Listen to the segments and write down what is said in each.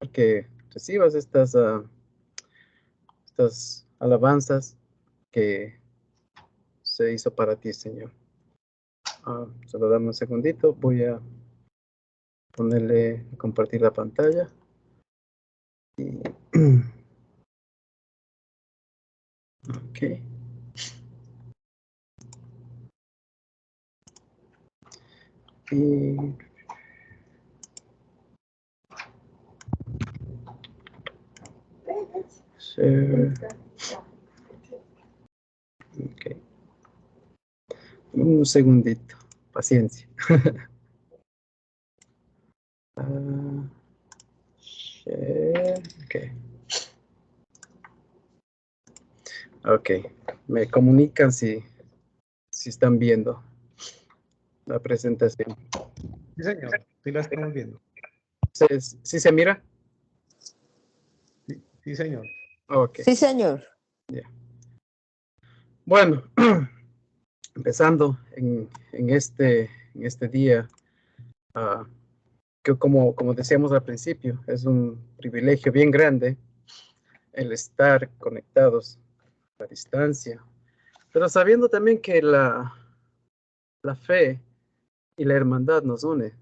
que recibas estas alabanzas que se hizo para ti, Señor. Solo dame un segundito, voy a ponerle, compartir la pantalla. Y, ok. Y share. Ok. Un segundito, paciencia. Share. Ok. Ok. Me comunican si están viendo la presentación. Sí, señor. Sí la estamos viendo. ¿Sí se mira? Sí, sí, señor. Ok. Sí, señor. Yeah. Bueno, empezando en este día, que como decíamos al principio, es un privilegio bien grande el estar conectados a distancia, pero sabiendo también que la fe y la hermandad nos une.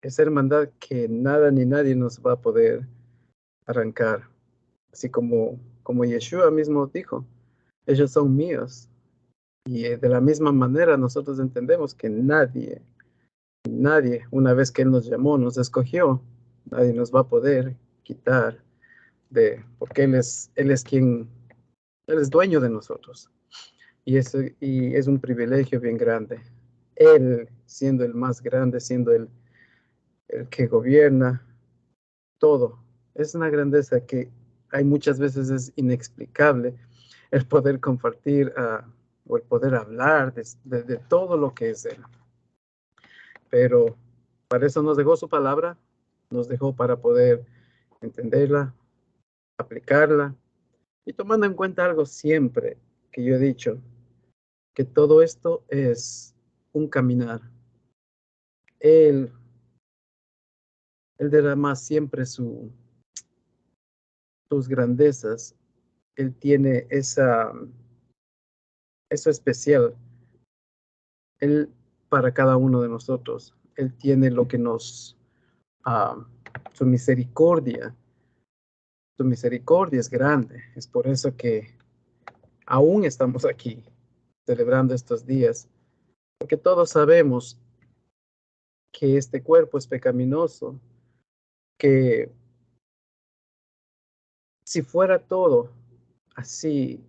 Esa hermandad que nada ni nadie nos va a poder arrancar. Así como Yeshua mismo dijo, ellos son míos. Y de la misma manera nosotros entendemos que nadie, una vez que Él nos llamó, nos escogió, nadie nos va a poder quitar porque Él es Él es dueño de nosotros. Y es un privilegio bien grande. Él siendo el más grande, siendo el que gobierna todo. Es una grandeza que hay muchas veces es inexplicable el poder compartir o el poder hablar de todo lo que es Él. Pero para eso nos dejó su palabra, nos dejó para poder entenderla, aplicarla y tomando en cuenta algo siempre que yo he dicho, que todo esto es un caminar. Él derrama siempre sus grandezas. Él tiene eso especial. Él para cada uno de nosotros. Él tiene lo que su misericordia. Su misericordia es grande. Es por eso que aún estamos aquí celebrando estos días. Porque todos sabemos que este cuerpo es pecaminoso. Que si fuera todo así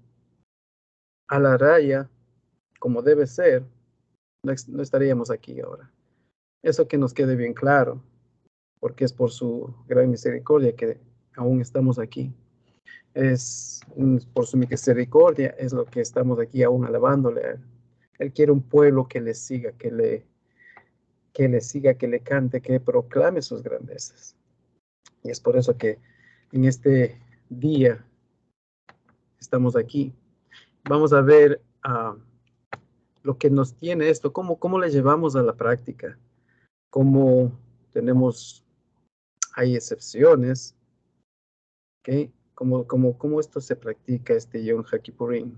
a la raya, como debe ser, no estaríamos aquí ahora. Eso que nos quede bien claro, porque es por su gran misericordia que aún estamos aquí. Por su misericordia es lo que estamos aquí aún alabándole a Él. Él quiere un pueblo que le siga, que le siga, que le cante, que proclame sus grandezas. Y es por eso que en este día estamos aquí. Vamos a ver lo que nos tiene esto, cómo le llevamos a la práctica, cómo hay excepciones, ¿ok? Cómo esto se practica, este Yom HaKippurim.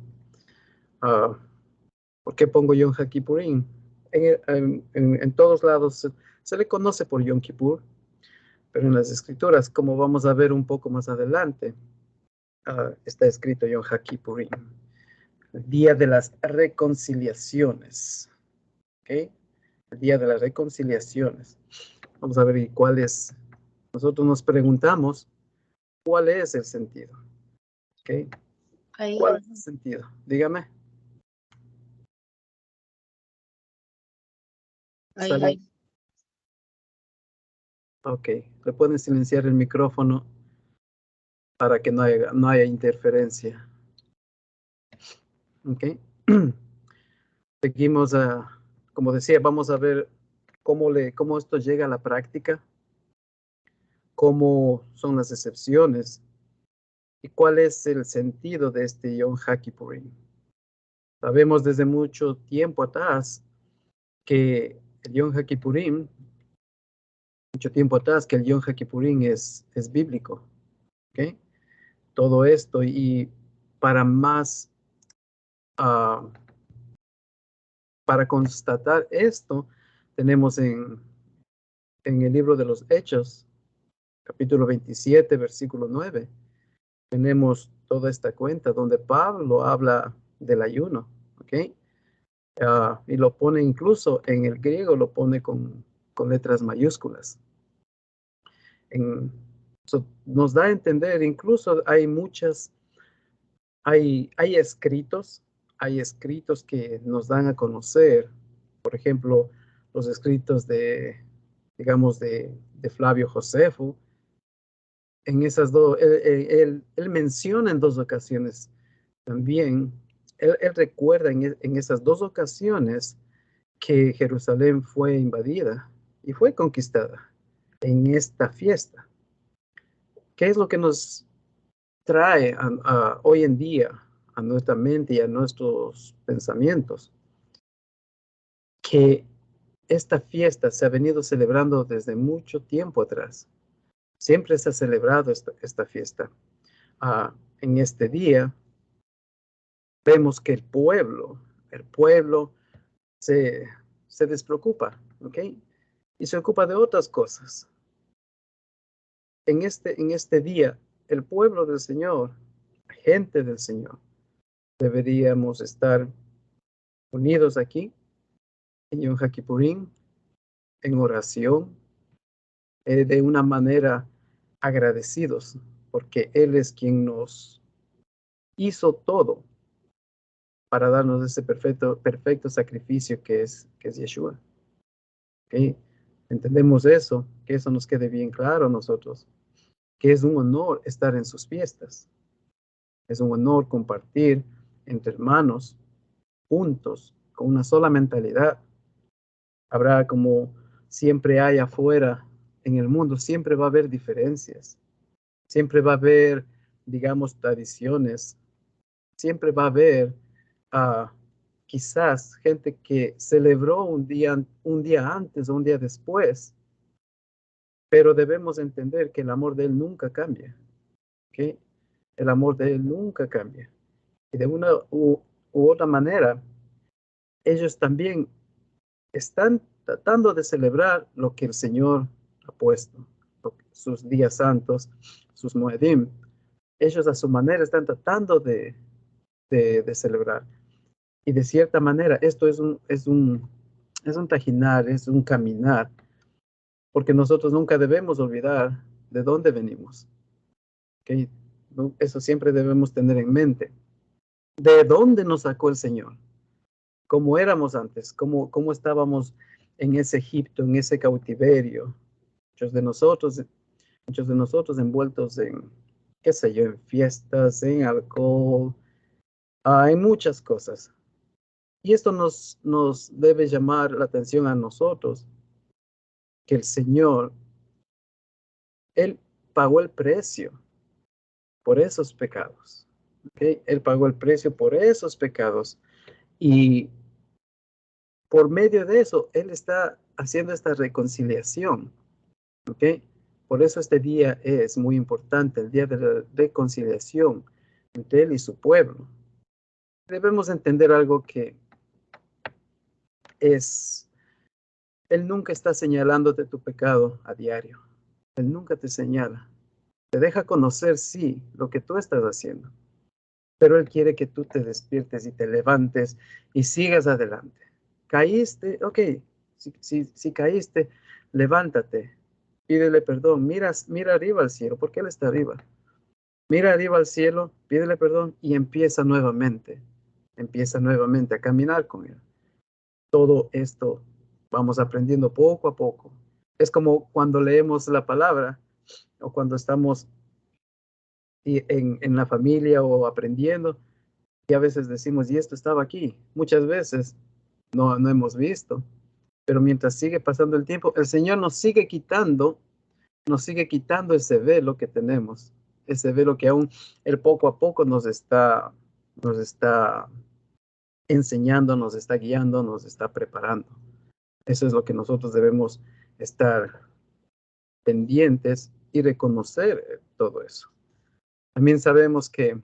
¿Por qué pongo Yom HaKippurim? En todos lados se le conoce por Yom Kippur, pero en las escrituras, como vamos a ver un poco más adelante, está escrito Yom HaKippurim, el día de las reconciliaciones, ¿ok? El día de las reconciliaciones. Vamos a ver cuál es. Nosotros nos preguntamos, ¿cuál es el sentido? ¿Ok? ¿Cuál es el sentido? Dígame. Ahí. Ok, le pueden silenciar el micrófono para que no haya interferencia. Ok. Seguimos como decía, vamos a ver cómo esto llega a la práctica, cómo son las excepciones y cuál es el sentido de este Yom HaKippurim. Sabemos desde mucho tiempo atrás que el Yom HaKippurim mucho tiempo atrás que el Yom HaKippurim es bíblico. ¿Ok? Todo esto y para más, ah, para constatar esto, tenemos en el libro de los Hechos, capítulo 27, versículo 9, tenemos toda esta cuenta donde Pablo habla del ayuno, ¿ok? Y lo pone incluso en el griego, lo pone con letras mayúsculas. Nos da a entender, incluso hay escritos que nos dan a conocer, por ejemplo, los escritos digamos, de Flavio Josefo. En esas dos, él menciona en dos ocasiones también, él recuerda en esas dos ocasiones que Jerusalén fue invadida y fue conquistada en esta fiesta. ¿Qué es lo que nos trae hoy en día a nuestra mente y a nuestros pensamientos? Que esta fiesta se ha venido celebrando desde mucho tiempo atrás. Siempre se ha celebrado esta fiesta. En este día vemos que el pueblo se, se despreocupa, ¿ok? Y se ocupa de otras cosas. En este día, el pueblo del Señor, la gente del Señor, deberíamos estar unidos aquí en Yom HaKippurim, en oración, de una manera agradecidos, porque Él es quien nos hizo todo para darnos ese perfecto sacrificio que es Yeshua. ¿Okay? Entendemos eso, que eso nos quede bien claro a nosotros, que es un honor estar en sus fiestas, es un honor compartir entre hermanos, juntos, con una sola mentalidad. Habrá como siempre hay afuera en el mundo, siempre va a haber diferencias, siempre va a haber, digamos, tradiciones, siempre va a haber quizás gente que celebró un día antes o un día después, pero debemos entender que el amor de Él nunca cambia, ¿ok? El amor de Él nunca cambia. Y de una u otra manera, ellos también están tratando de celebrar lo que el Señor ha puesto, sus días santos, sus Moedim. Ellos a su manera están tratando de celebrar. Y de cierta manera, esto es un tajinar, es un caminar, porque nosotros nunca debemos olvidar de dónde venimos. ¿Okay? Eso siempre debemos tener en mente. ¿De dónde nos sacó el Señor? ¿Cómo éramos antes? ¿Cómo estábamos en ese Egipto, en ese cautiverio? Muchos de nosotros, muchos de nosotros envueltos en, qué sé yo, en fiestas, en alcohol, en muchas cosas. Y esto nos debe llamar la atención a nosotros, que el Señor, Él pagó el precio por esos pecados. ¿Okay? Él pagó el precio por esos pecados. Y por medio de eso, Él está haciendo esta reconciliación. ¿Okay? Por eso este día es muy importante, el día de la reconciliación entre Él y su pueblo. Debemos entender algo que es, Él nunca está señalándote tu pecado a diario. Él nunca te señala. Te deja conocer, sí, lo que tú estás haciendo, pero Él quiere que tú te despiertes y te levantes y sigas adelante. Caíste, ok, si caíste, levántate, pídele perdón, mira arriba al cielo, porque Él está arriba. Mira arriba al cielo, pídele perdón y empieza nuevamente a caminar con Él. Todo esto vamos aprendiendo poco a poco. Es como cuando leemos la palabra o cuando estamos en la familia o aprendiendo, y a veces decimos, y esto estaba aquí. Muchas veces no hemos visto, pero mientras sigue pasando el tiempo, el Señor nos sigue quitando ese velo que tenemos, ese velo que aún Él poco a poco nos está enseñando, nos está guiando, nos está preparando. Eso es lo que nosotros debemos estar pendientes y reconocer todo eso. También sabemos que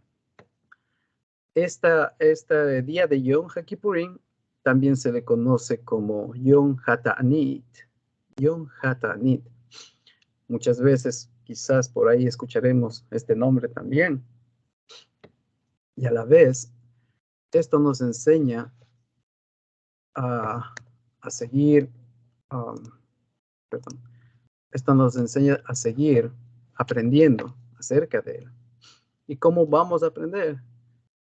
este día de Yom HaKippurim también se le conoce como Yom HaTa'anit. Yom HaTa'anit. Muchas veces, quizás por ahí escucharemos este nombre también. Y a la vez, esto nos enseña a seguir, perdón, esto nos enseña a seguir aprendiendo acerca de él. ¿Y cómo vamos a aprender?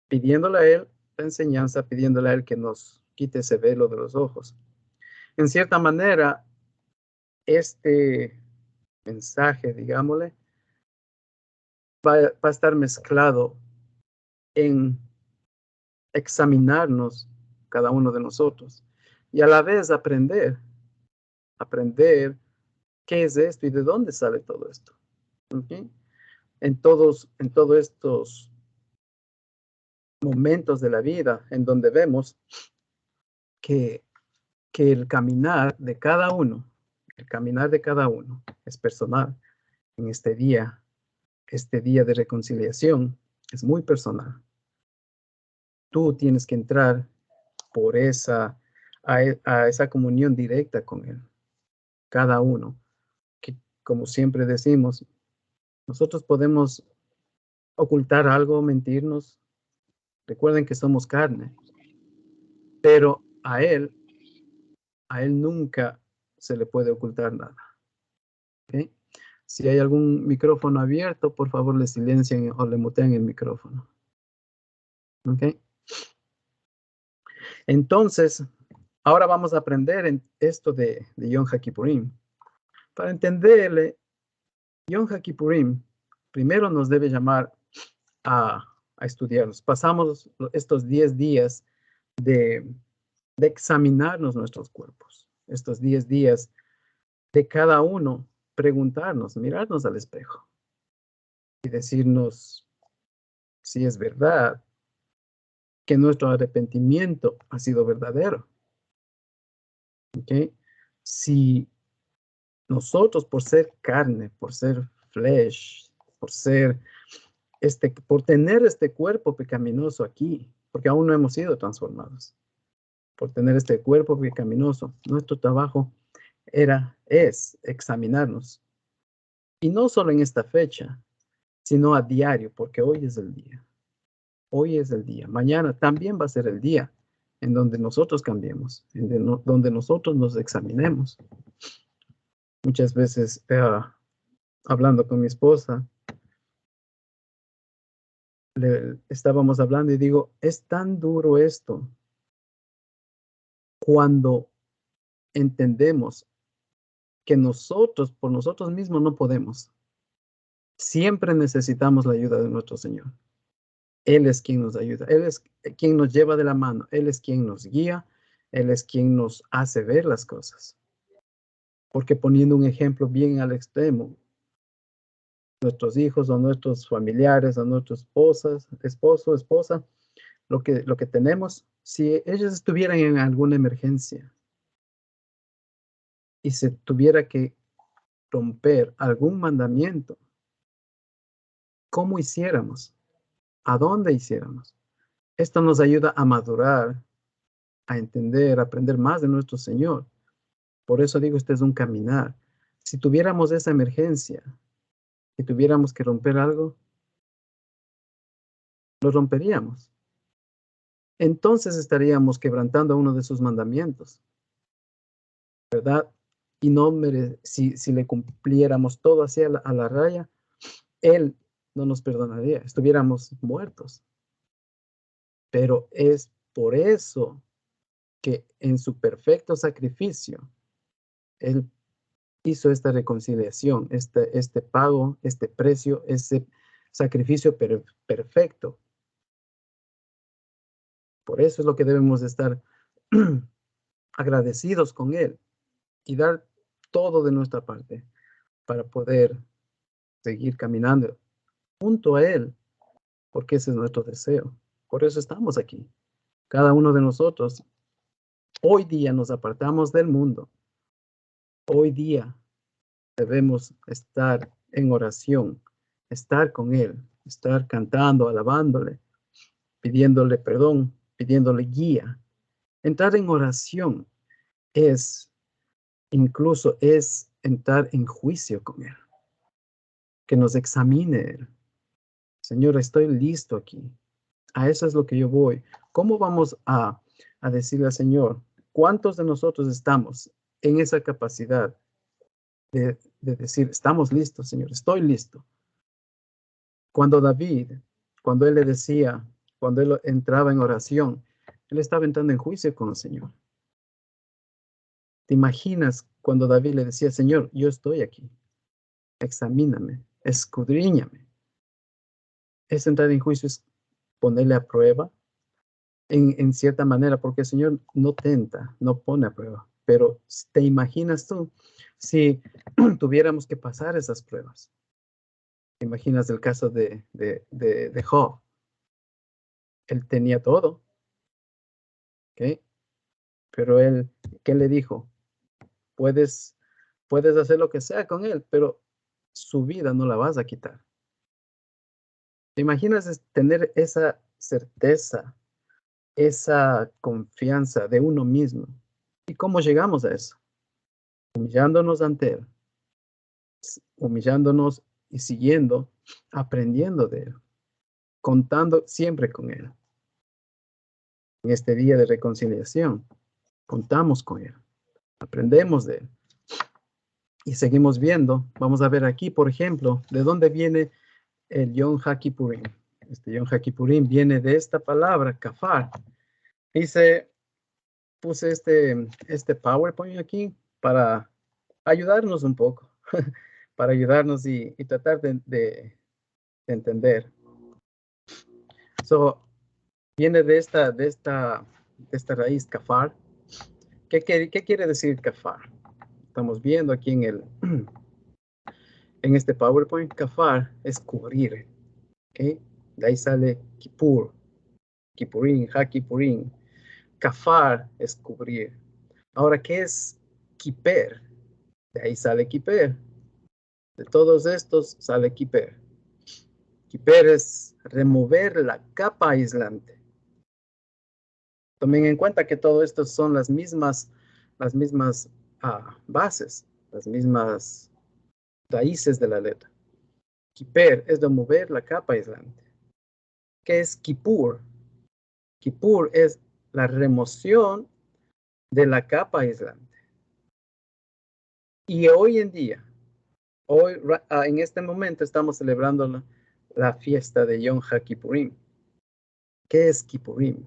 Pidiéndole a él la enseñanza, pidiéndole a él que nos quite ese velo de los ojos. En cierta manera, este mensaje, digámosle, va a estar mezclado en examinarnos cada uno de nosotros y a la vez aprender qué es esto y de dónde sale todo esto. ¿Okay? En todos estos momentos de la vida en donde vemos que el caminar de cada uno, es personal. En este día de reconciliación, es muy personal. Tú tienes que entrar por a esa comunión directa con Él. Cada uno. Que, como siempre decimos, nosotros podemos ocultar algo, mentirnos. Recuerden que somos carne. Pero a Él nunca se le puede ocultar nada. ¿Okay? Si hay algún micrófono abierto, por favor le silencien o le mutean el micrófono. ¿Ok? Entonces, ahora vamos a aprender en esto de Yom HaKippurim. Para entenderle, Yom HaKippurim primero nos debe llamar a estudiarnos. Pasamos estos 10 días de examinarnos nuestros cuerpos. Estos 10 días de cada uno preguntarnos, mirarnos al espejo y decirnos si es verdad que nuestro arrepentimiento ha sido verdadero. ¿Okay? Si nosotros, por ser carne, por ser flesh, por tener este cuerpo pecaminoso aquí, porque aún no hemos sido transformados, por tener este cuerpo pecaminoso, nuestro trabajo es examinarnos. Y no solo en esta fecha, sino a diario, porque hoy es el día. Hoy es el día. Mañana también va a ser el día en donde nosotros cambiemos, donde nosotros nos examinemos. Muchas veces, hablando con mi esposa, estábamos hablando y digo, es tan duro esto cuando entendemos que nosotros, por nosotros mismos, no podemos. Siempre necesitamos la ayuda de nuestro Señor. Él es quien nos ayuda. Él es quien nos lleva de la mano. Él es quien nos guía. Él es quien nos hace ver las cosas. Porque poniendo un ejemplo bien al extremo, nuestros hijos o nuestros familiares o nuestras esposo, esposa, lo que tenemos, si ellos estuvieran en alguna emergencia y se tuviera que romper algún mandamiento, ¿cómo hiciéramos? ¿A dónde hiciéramos? Esto nos ayuda a madurar, a entender, a aprender más de nuestro Señor. Por eso digo, este es un caminar. Si tuviéramos esa emergencia y tuviéramos que romper algo, lo romperíamos. Entonces estaríamos quebrantando uno de sus mandamientos, ¿verdad? Y no si le cumpliéramos todo hacia a la raya, Él no nos perdonaría, estuviéramos muertos. Pero es por eso que en su perfecto sacrificio, Él hizo esta reconciliación, este pago, este precio, ese sacrificio perfecto. Por eso es lo que debemos estar agradecidos con Él y dar todo de nuestra parte para poder seguir caminando junto a Él, porque ese es nuestro deseo. Por eso estamos aquí. Cada uno de nosotros, hoy día nos apartamos del mundo. Hoy día debemos estar en oración, estar con Él, estar cantando, alabándole, pidiéndole perdón, pidiéndole guía. Entrar en oración incluso es entrar en juicio con Él, que nos examine Él. Señor, estoy listo aquí. A eso es lo que yo voy. ¿Cómo vamos a decirle al Señor? ¿Cuántos de nosotros estamos en esa capacidad de decir, estamos listos, Señor, estoy listo? Cuando David, cuando él le decía, cuando él entraba en oración, él estaba entrando en juicio con el Señor. ¿Te imaginas cuando David le decía, Señor, yo estoy aquí, examíname, escudriñame? Es entrar en juicio, es ponerle a prueba en cierta manera, porque el Señor no tenta, no pone a prueba. Pero ¿te imaginas tú si tuviéramos que pasar esas pruebas? ¿Te imaginas el caso de Job? Él tenía todo, ¿ok? Pero él, ¿qué le dijo? Puedes hacer lo que sea con él, pero su vida no la vas a quitar. ¿Te imaginas tener esa certeza, esa confianza de uno mismo? ¿Y cómo llegamos a eso? Humillándonos ante Él, humillándonos y siguiendo, aprendiendo de Él, contando siempre con Él. En este día de reconciliación, contamos con Él, aprendemos de Él. Y seguimos viendo, vamos a ver aquí, por ejemplo, de dónde viene el Yom HaKippurim. Este Yom HaKippurim viene de esta palabra, kafar. Puse este PowerPoint aquí para ayudarnos un poco, para ayudarnos y tratar de entender. Viene de esta raíz kafar. ¿Qué quiere decir kafar? Estamos viendo aquí en este PowerPoint, kafar es cubrir, ¿ok? De ahí sale Kippur, Kippurim, HaKippurim. Kafar es cubrir. Ahora, ¿qué es kiper? De ahí sale kiper. De todos estos sale kiper. Kiper es remover la capa aislante. Tomen en cuenta que todo esto son las mismas bases, las mismas raíces de la letra. Kiper es remover la capa aislante. ¿Qué es Kippur? Kippur es la remoción de la capa aislante. Y hoy en día, en este momento estamos celebrando la fiesta de Yom HaKippurim. ¿Qué es Kippurim?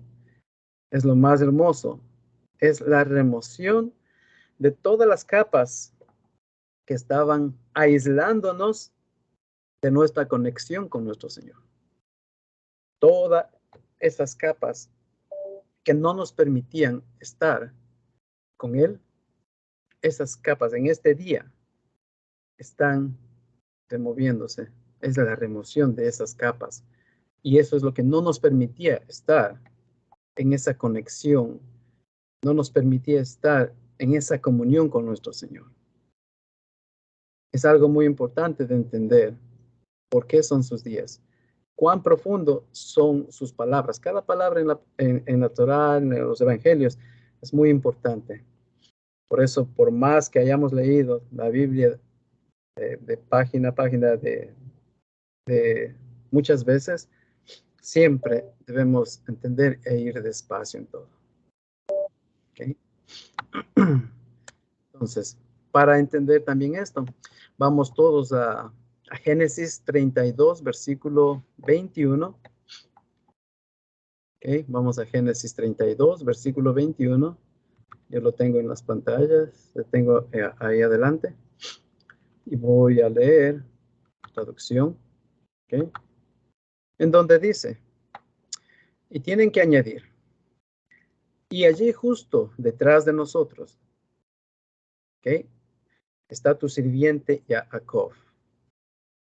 Es lo más hermoso. Es la remoción de todas las capas que estaban aislándonos de nuestra conexión con nuestro Señor. Todas esas capas que no nos permitían estar con Él, esas capas en este día están removiéndose. Es la remoción de esas capas. Y eso es lo que no nos permitía estar en esa conexión, no nos permitía estar en esa comunión con nuestro Señor. Es algo muy importante de entender por qué son sus días, cuán profundo son sus palabras. Cada palabra en la Torá, en los evangelios, es muy importante. Por eso, por más que hayamos leído la Biblia de página a página de muchas veces, siempre debemos entender e ir despacio en todo. ¿Okay? Entonces, para entender también esto, vamos todos a Génesis 32, versículo 21. Okay, vamos a Génesis 32, versículo 21. Yo lo tengo en las pantallas, lo tengo ahí adelante. Y voy a leer traducción. Okay, en donde dice, y tienen que añadir, y allí justo detrás de nosotros, ¿okay? Está tu sirviente Jacob,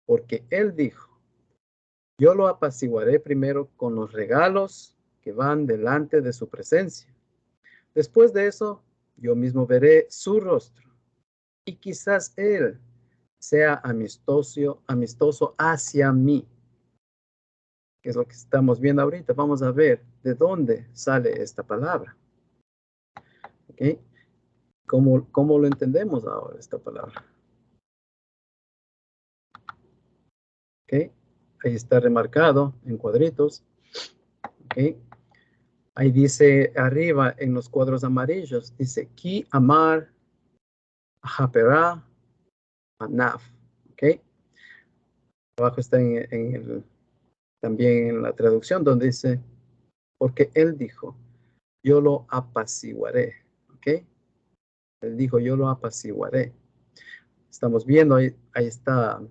porque él dijo, yo lo apaciguaré primero con los regalos que van delante de su presencia. Después de eso, yo mismo veré su rostro, y quizás él sea amistoso hacia mí. Que es lo que estamos viendo ahorita. Vamos a ver de dónde sale esta palabra. ¿Ok? ¿Cómo lo entendemos ahora, esta palabra? ¿Ok? Ahí está remarcado en cuadritos. ¿Ok? Ahí dice arriba en los cuadros amarillos, dice Ki amar hapera anaf. ¿Ok? Abajo está también en la traducción donde dice, porque él dijo, yo lo apaciguaré. ¿Ok? Él dijo, yo lo apaciguaré. Estamos viendo, ahí está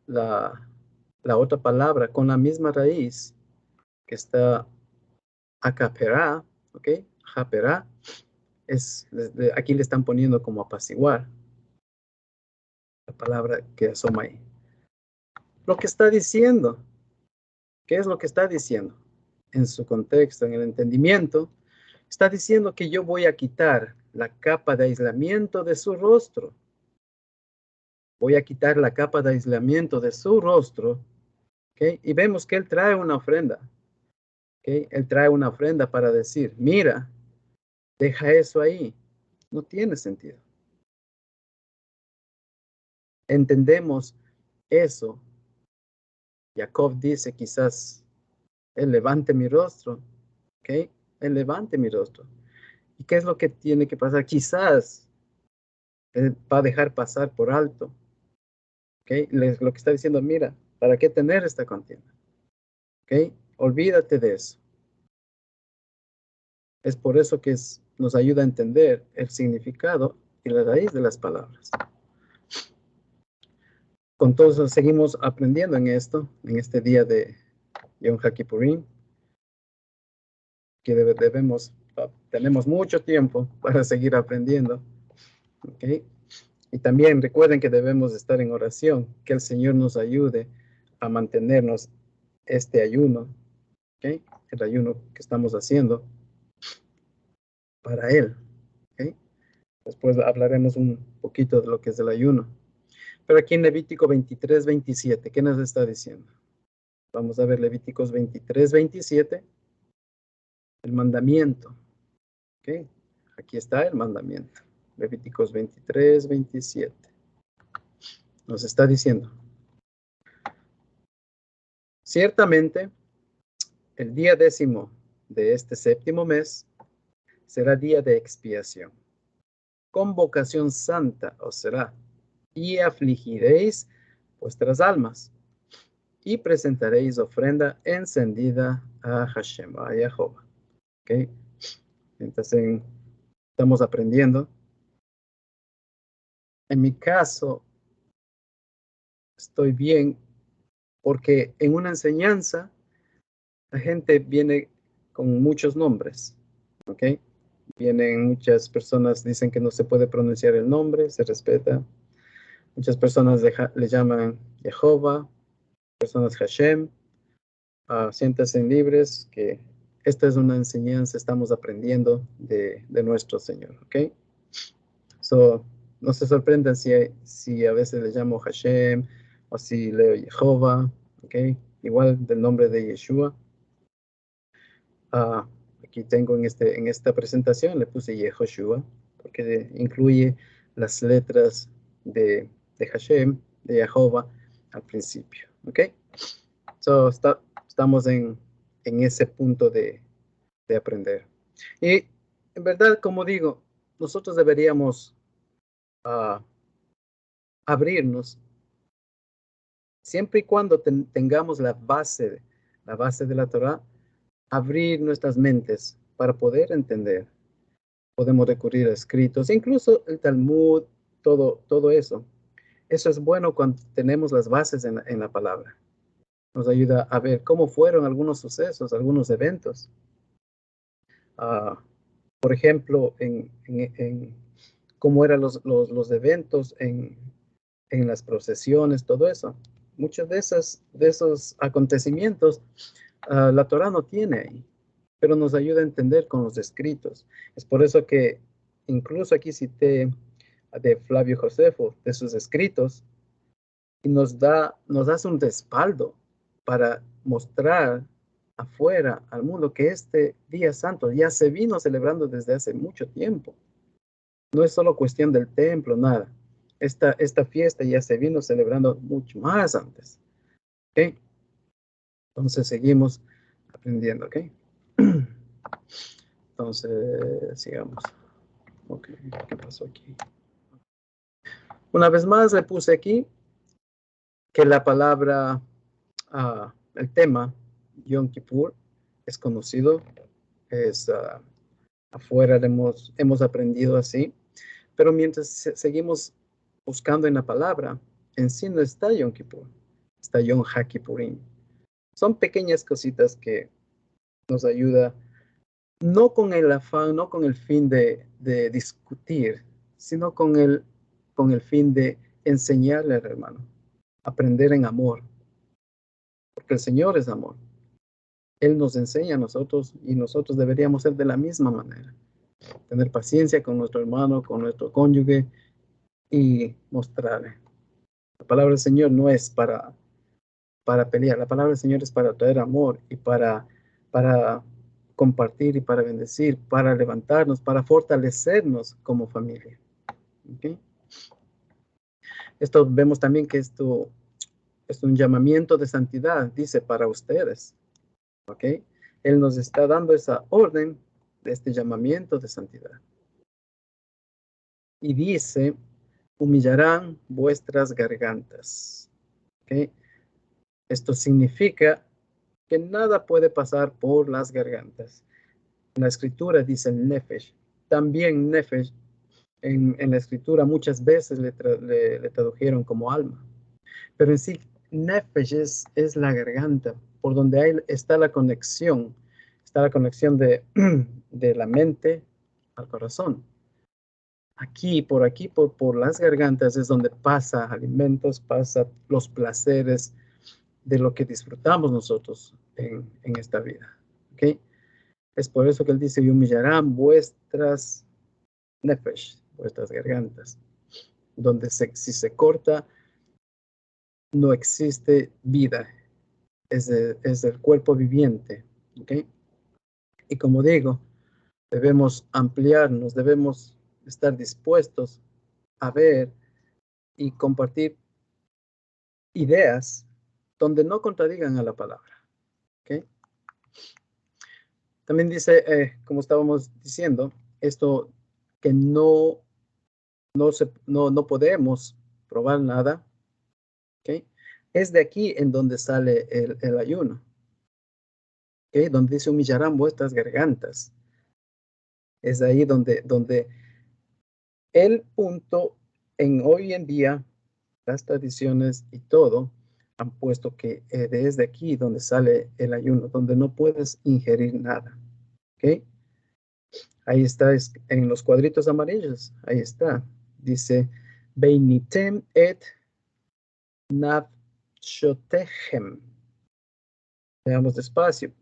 la otra palabra con la misma raíz que está acapera, ¿ok? Japera, aquí le están poniendo como apaciguar, la palabra que asoma ahí. Lo que está diciendo, ¿qué es lo que está diciendo? En su contexto, en el entendimiento, está diciendo que yo voy a quitar la capa de aislamiento de su rostro. Voy a quitar la capa de aislamiento de su rostro, ¿ok? Y vemos que él trae una ofrenda, ¿ok? Él trae una ofrenda para decir, mira, deja eso ahí. No tiene sentido. Entendemos eso. Jacob dice quizás, él levante mi rostro, ¿ok? Él levante mi rostro. ¿Y qué es lo que tiene que pasar? Quizás él va a dejar pasar por alto, ¿ok? Lo que está diciendo, mira, ¿para qué tener esta contienda? ¿Ok? Olvídate de eso. Es por eso que nos ayuda a entender el significado y la raíz de las palabras. Con todo eso seguimos aprendiendo en esto, en este día de Yom HaKippurim, que tenemos mucho tiempo para seguir aprendiendo. ¿Ok? Y también recuerden que debemos estar en oración, que el Señor nos ayude a mantenernos este ayuno, ¿ok? El ayuno que estamos haciendo para Él. ¿Ok? Después hablaremos un poquito de lo que es el ayuno. Pero aquí en Levítico 23, 27, ¿qué nos está diciendo? Vamos a ver Levíticos 23, 27, el mandamiento. ¿Ok? Aquí está el mandamiento. Levíticos 23, 27. Nos está diciendo, ciertamente, el día 10º de este 7º mes será día de expiación. Convocación santa os será, y afligiréis vuestras almas, y presentaréis ofrenda encendida a Hashem, a Jehová. ¿Ok? Entonces, estamos aprendiendo. En mi caso, estoy bien porque en una enseñanza la gente viene con muchos nombres, ¿ok? Vienen muchas personas, dicen que no se puede pronunciar el nombre, se respeta. Muchas personas le llaman Jehová, personas Hashem. Siéntanse libres, que esta es una enseñanza, estamos aprendiendo de nuestro Señor, ¿ok? So, no se sorprendan si a veces le llamo Hashem o si leo Jehová, ¿ok? Igual del nombre de Yeshua. Aquí tengo en esta presentación, le puse Yehoshua, porque incluye las letras de Hashem, de Jehová, al principio, ¿ok? So, estamos en ese punto de aprender. Y en verdad, como digo, nosotros deberíamos abrirnos siempre y cuando tengamos la base de la Torah, abrir nuestras mentes para poder entender. Podemos recurrir a escritos, incluso el Talmud, todo eso. Eso es bueno cuando tenemos las bases en la palabra. Nos ayuda a ver cómo fueron algunos sucesos, algunos eventos. Por ejemplo, en cómo eran los eventos en las procesiones, todo eso. Muchos de esos acontecimientos la Torah no tiene ahí, pero nos ayuda a entender con los escritos. Es por eso que incluso aquí cité de Flavio Josefo, de sus escritos, y nos hace un respaldo para mostrar afuera al mundo que este día santo ya se vino celebrando desde hace mucho tiempo. No es solo cuestión del templo, nada. Esta fiesta ya se vino celebrando mucho más antes. ¿Ok? Entonces seguimos aprendiendo, ¿ok? Entonces, sigamos. Ok, ¿qué pasó aquí? Una vez más le puse aquí que la palabra, el tema Yom Kippur es conocido, es afuera hemos aprendido así, pero mientras seguimos buscando en la palabra, en sí no está Yom Kippur, está Yom HaKippurim. Son pequeñas cositas que nos ayuda, no con el afán, no con el fin de discutir, sino con el fin de enseñarle al hermano, aprender en amor, porque el Señor es amor. Él nos enseña a nosotros y nosotros deberíamos ser de la misma manera. Tener paciencia con nuestro hermano, con nuestro cónyuge y mostrarle. La palabra del Señor no es para pelear, la palabra del Señor es para traer amor y para compartir y para bendecir, para levantarnos, para fortalecernos como familia. ¿Okay? Esto vemos también que esto es un llamamiento de santidad, dice, para ustedes. ¿Ok? Él nos está dando esa orden de este llamamiento de santidad. Y dice, humillarán vuestras gargantas. ¿Ok? Esto significa que nada puede pasar por las gargantas. En la escritura dice nefesh. También nefesh en la escritura muchas veces le tradujeron como alma. Pero en sí, nefesh es la garganta, por donde está la conexión. Está la conexión de la mente al corazón. Aquí, por las gargantas es donde pasa alimentos, pasa los placeres de lo que disfrutamos nosotros en esta vida. ¿Okay? Es por eso que él dice, y humillarán vuestras nefesh, vuestras gargantas, donde si se corta, no existe vida, es el cuerpo viviente. ¿Okay? Y como digo, debemos ampliarnos, debemos estar dispuestos a ver y compartir ideas donde no contradigan a la palabra. ¿Okay? También dice, como estábamos diciendo, esto que no podemos probar nada, ¿okay? Es de aquí en donde sale el ayuno, ¿okay? Donde dice humillarán vuestras gargantas. Es ahí donde el punto hoy en día, las tradiciones y todo, han puesto que desde aquí donde sale el ayuno, donde no puedes ingerir nada, ¿ok? Ahí está, en los cuadritos amarillos, ahí está. Dice, Beinitem et nafshotechem. Veamos despacio.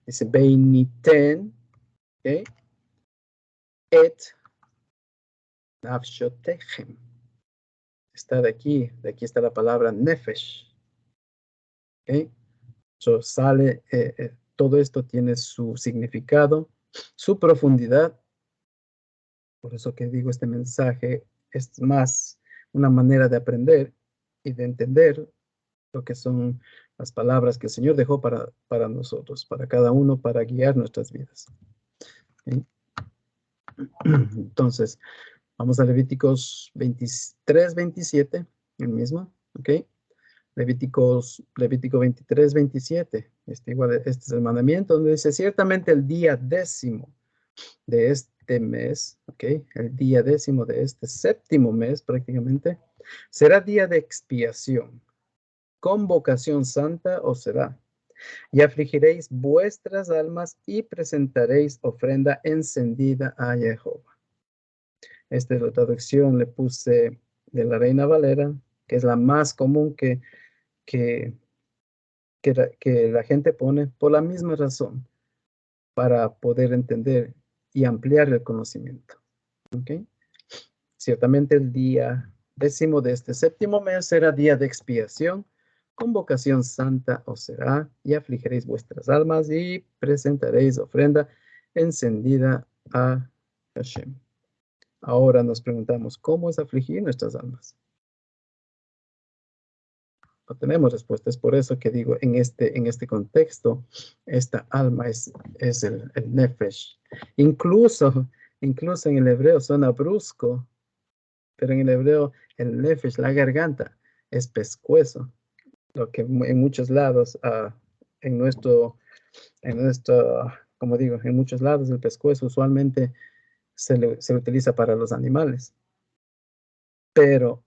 Dice, Beinitem, ¿ok? Et nafshotechem. Está de aquí está la palabra nefesh. ¿Ok? So, sale, todo esto tiene su significado, su profundidad. Por eso que digo, este mensaje es más una manera de aprender y de entender lo que son las palabras que el Señor dejó para nosotros, para cada uno, para guiar nuestras vidas. ¿Okay? Entonces, vamos a Levíticos 23, 27, el mismo, ¿ok? Levítico 23, 27. Este es el mandamiento donde dice, ciertamente el día 10º de este mes, ¿ok? El día 10º de este 7º mes prácticamente, será día de expiación. Convocación santa os será. Y afligiréis vuestras almas y presentaréis ofrenda encendida a Jehová. Esta es la traducción, le puse de la Reina Valera, que es la más común que la gente pone por la misma razón, para poder entender y ampliar el conocimiento. ¿Okay? Ciertamente el día 10º de este 7º mes será día de expiación, convocación santa os será, y afligiréis vuestras almas y presentaréis ofrenda encendida a Hashem. Ahora nos preguntamos, ¿cómo es afligir nuestras almas? No tenemos respuesta. Es por eso que digo, en este contexto, esta alma es el nefesh. Incluso en el hebreo suena brusco, pero en el hebreo el nefesh, la garganta, es pescuezo. Lo que en muchos lados, como digo, en muchos lados el pescuezo usualmente se le utiliza para los animales. Pero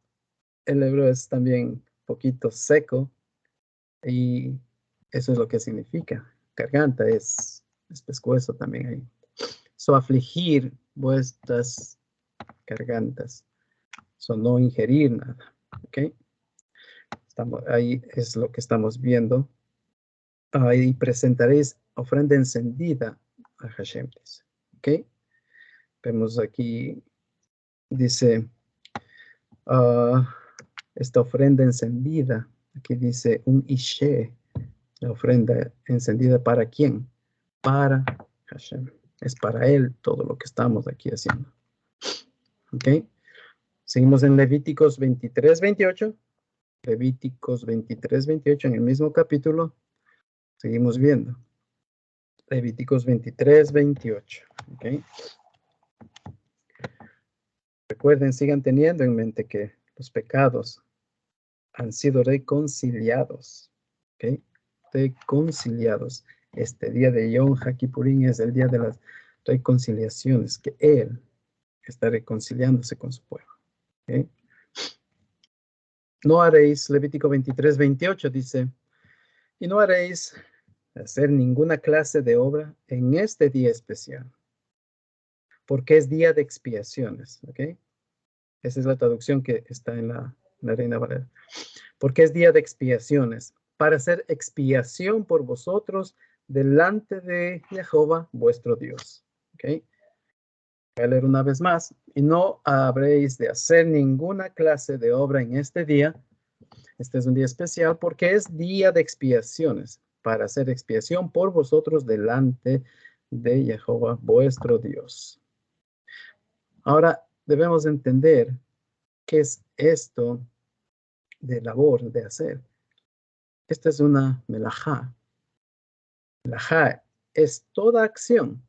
el hebreo es también un poquito seco y eso es lo que significa. Garganta es pescuezo también ahí. So, afligir vuestras gargantas. So, no ingerir nada. ¿Ok? Ahí es lo que estamos viendo. Ahí presentaréis ofrenda encendida a Hashem. ¿Ok? Vemos aquí, dice, esta ofrenda encendida. Aquí dice un ishe. La ofrenda encendida, ¿para quién? Para Hashem. Es para Él todo lo que estamos aquí haciendo. ¿Ok? Seguimos en Levíticos 23-28. Levíticos 23-28, en el mismo capítulo. Seguimos viendo. Levíticos 23-28. ¿Ok? Recuerden, sigan teniendo en mente que los pecados han sido reconciliados. ¿Ok? Reconciliados. Este día de Yom HaKippurim es el día de las reconciliaciones, que Él está reconciliándose con su pueblo. ¿Okay? No haréis, Levítico 23-28 dice, y no haréis hacer ninguna clase de obra en este día especial, porque es día de expiaciones. ¿Ok? Esa es la traducción que está en la Reina Valera. Porque es día de expiaciones, para hacer expiación por vosotros delante de Jehová vuestro Dios. ¿Ok? Voy a leer una vez más. Y no habréis de hacer ninguna clase de obra en este día. Este es un día especial porque es día de expiaciones, para hacer expiación por vosotros delante de Jehová vuestro Dios. Ahora debemos entender qué es esto de labor, de hacer. Esta es una melajá. Melajá es toda acción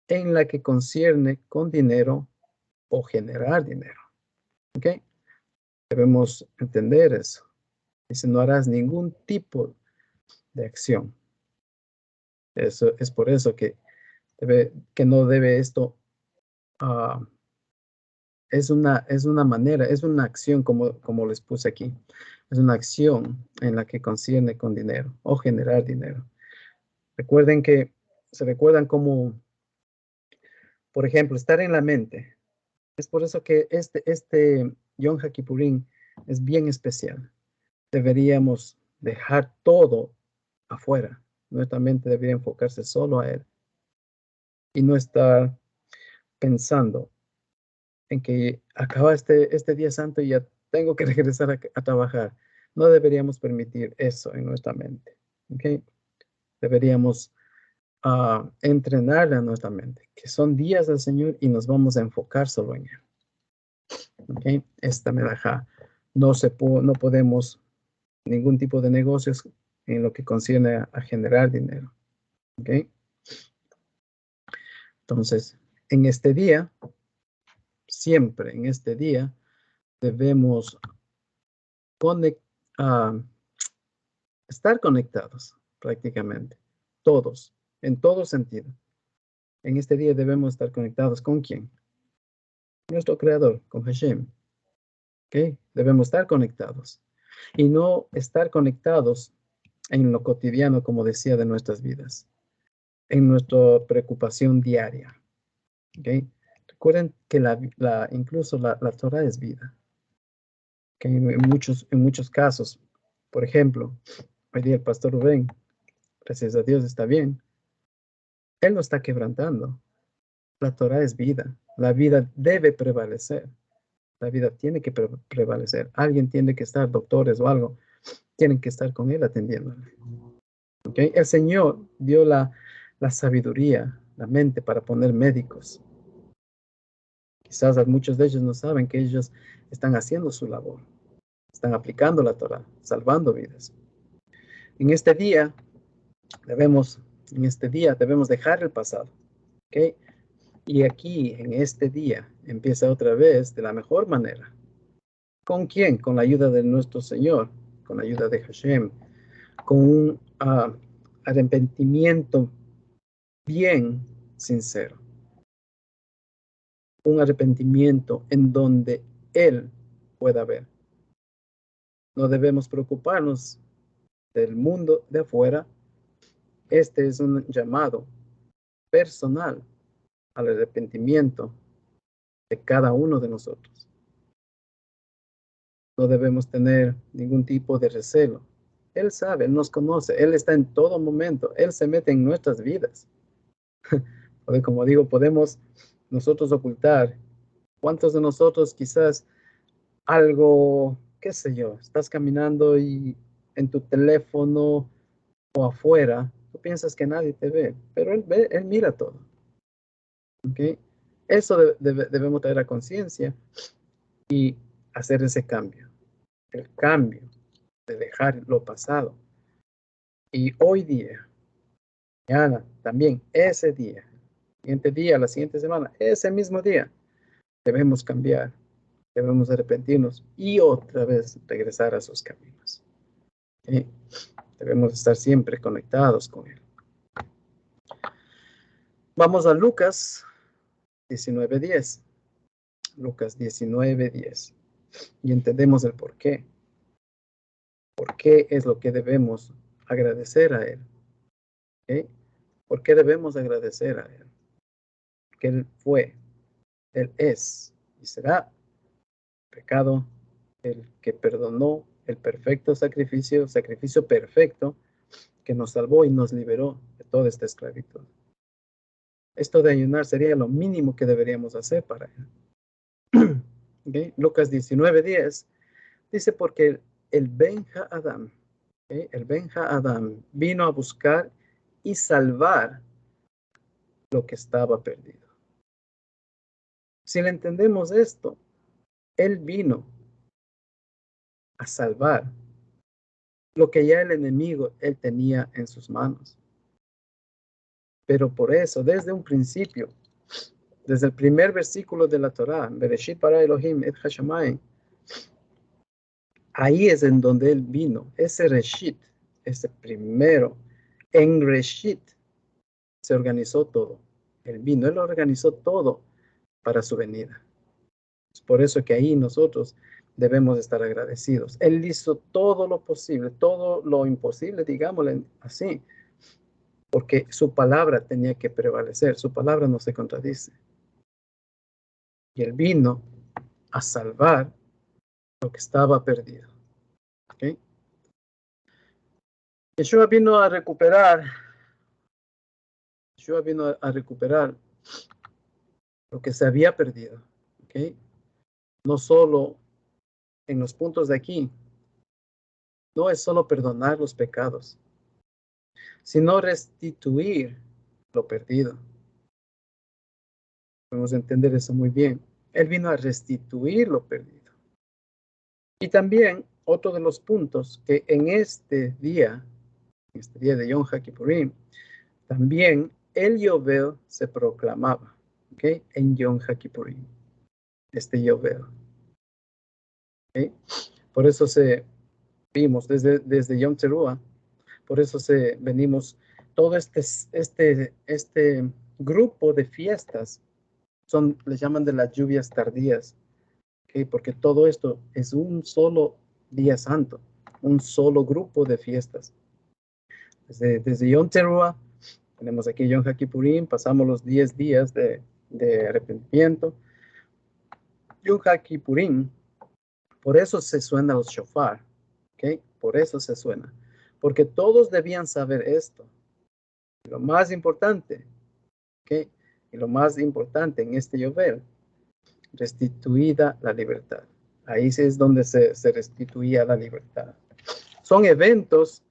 en la que concierne con dinero o generar dinero. ¿Ok? Debemos entender eso. Dice, no harás ningún tipo de acción. Eso es por eso que no debe esto, es una manera, es una acción como les puse aquí. Es una acción en la que concierne con dinero o generar dinero. Recuerden que, se recuerdan como, por ejemplo, estar en la mente. Es por eso que este Yom HaKippurim es bien especial. Deberíamos dejar todo afuera. Nuestra mente debería enfocarse solo a Él y no estar pensando en que acaba este día santo y ya tengo que regresar a trabajar. No deberíamos permitir eso en nuestra mente. ¿Okay? Deberíamos entrenar a nuestra mente, que son días del Señor y nos vamos a enfocar solo en Él. ¿Okay? Esta melajá. No podemos ningún tipo de negocios en lo que concierne a generar dinero. ¿Ok? Entonces, en este día, siempre en este día, debemos estar conectados prácticamente, todos, en todo sentido. En este día debemos estar conectados ¿con quién? Nuestro Creador, con Hashem. ¿Ok? Debemos estar conectados y no estar conectados en lo cotidiano, como decía, de nuestras vidas, en nuestra preocupación diaria. ¿Okay? Recuerden que incluso la Torah es vida. Que en muchos casos, por ejemplo, hoy día el pastor Rubén, gracias a Dios está bien, él no está quebrantando. La Torah es vida. La vida debe prevalecer. La vida tiene que prevalecer. Alguien tiene que estar, doctores o algo, tienen que estar con él atendiéndole. ¿Okay? El Señor dio la sabiduría, la mente para poner médicos. Quizás muchos de ellos no saben que ellos están haciendo su labor. Están aplicando la Torah, salvando vidas. En este día debemos dejar el pasado. ¿Okay? Y aquí, en este día, empieza otra vez de la mejor manera. ¿Con quién? Con la ayuda de nuestro Señor, con la ayuda de Hashem, con un arrepentimiento bien sincero. Un arrepentimiento en donde Él pueda ver. No debemos preocuparnos del mundo de afuera. Este es un llamado personal al arrepentimiento de cada uno de nosotros. No debemos tener ningún tipo de recelo. Él sabe, Él nos conoce, Él está en todo momento, Él se mete en nuestras vidas. Porque como digo, podemos nosotros ocultar. ¿Cuántos de nosotros quizás algo, qué sé yo, estás caminando y en tu teléfono o afuera, tú piensas que nadie te ve, pero Él ve, Él mira todo. ¿Okay? Eso debemos traer a conciencia y hacer ese cambio. El cambio de dejar lo pasado. Y hoy día, mañana, también ese día, siguiente día, la siguiente semana, ese mismo día, debemos cambiar, debemos arrepentirnos y otra vez regresar a sus caminos. ¿Sí? Debemos estar siempre conectados con Él. Vamos a Lucas 19:10. Lucas 19:10. Y entendemos el por qué. ¿Por qué es lo que debemos agradecer a Él? ¿Sí? ¿Por qué debemos agradecer a Él? Porque Él fue, Él es y será pecado, el que perdonó el perfecto sacrificio perfecto que nos salvó y nos liberó de toda esta esclavitud. Esto de ayunar sería lo mínimo que deberíamos hacer para Él. ¿Okay? Lucas 19:10 dice porque el Ben Adam, ¿okay? El Ben Adam vino a buscar y salvar lo que estaba perdido. Si le entendemos esto, Él vino a salvar lo que ya el enemigo Él tenía en sus manos. Pero por eso, desde un principio, desde el primer versículo de la Torá, Bereshit bara Elohim et hashamayim, ahí es en donde Él vino, ese Reshit, ese primero, en Reshit se organizó todo. Él vino, Él organizó todo para su venida. Es por eso que ahí nosotros debemos estar agradecidos. Él hizo todo lo posible, todo lo imposible, digámosle así, porque su palabra tenía que prevalecer, su palabra no se contradice. Y Él vino a salvar lo que estaba perdido. ¿Okay? Yeshua vino a recuperar lo que se había perdido. ¿Okay? No solo en los puntos de aquí, no es solo perdonar los pecados, sino restituir lo perdido. Podemos entender eso muy bien. Él vino a restituir lo perdido. Y también otro de los puntos que en este día de Yom HaKippurim, también el Yovel se proclamaba, ¿okay? En Yom HaKippurim, este Yovel. ¿Okay? Por eso vimos desde Yom Teruah, por eso venimos, todo este grupo de fiestas, les llaman de las lluvias tardías, ¿okay? Porque todo esto es un solo día santo, un solo grupo de fiestas. Desde Yom Teruah, tenemos aquí Yom HaKippurim, pasamos los 10 días de arrepentimiento. Yom HaKippurim, por eso se suena los shofar, ¿okay? Por eso se suena, porque todos debían saber esto. Lo más importante, ¿okay? Y lo más importante en este Yovel, restituida la libertad. Ahí sí es donde se restituía la libertad. Son eventos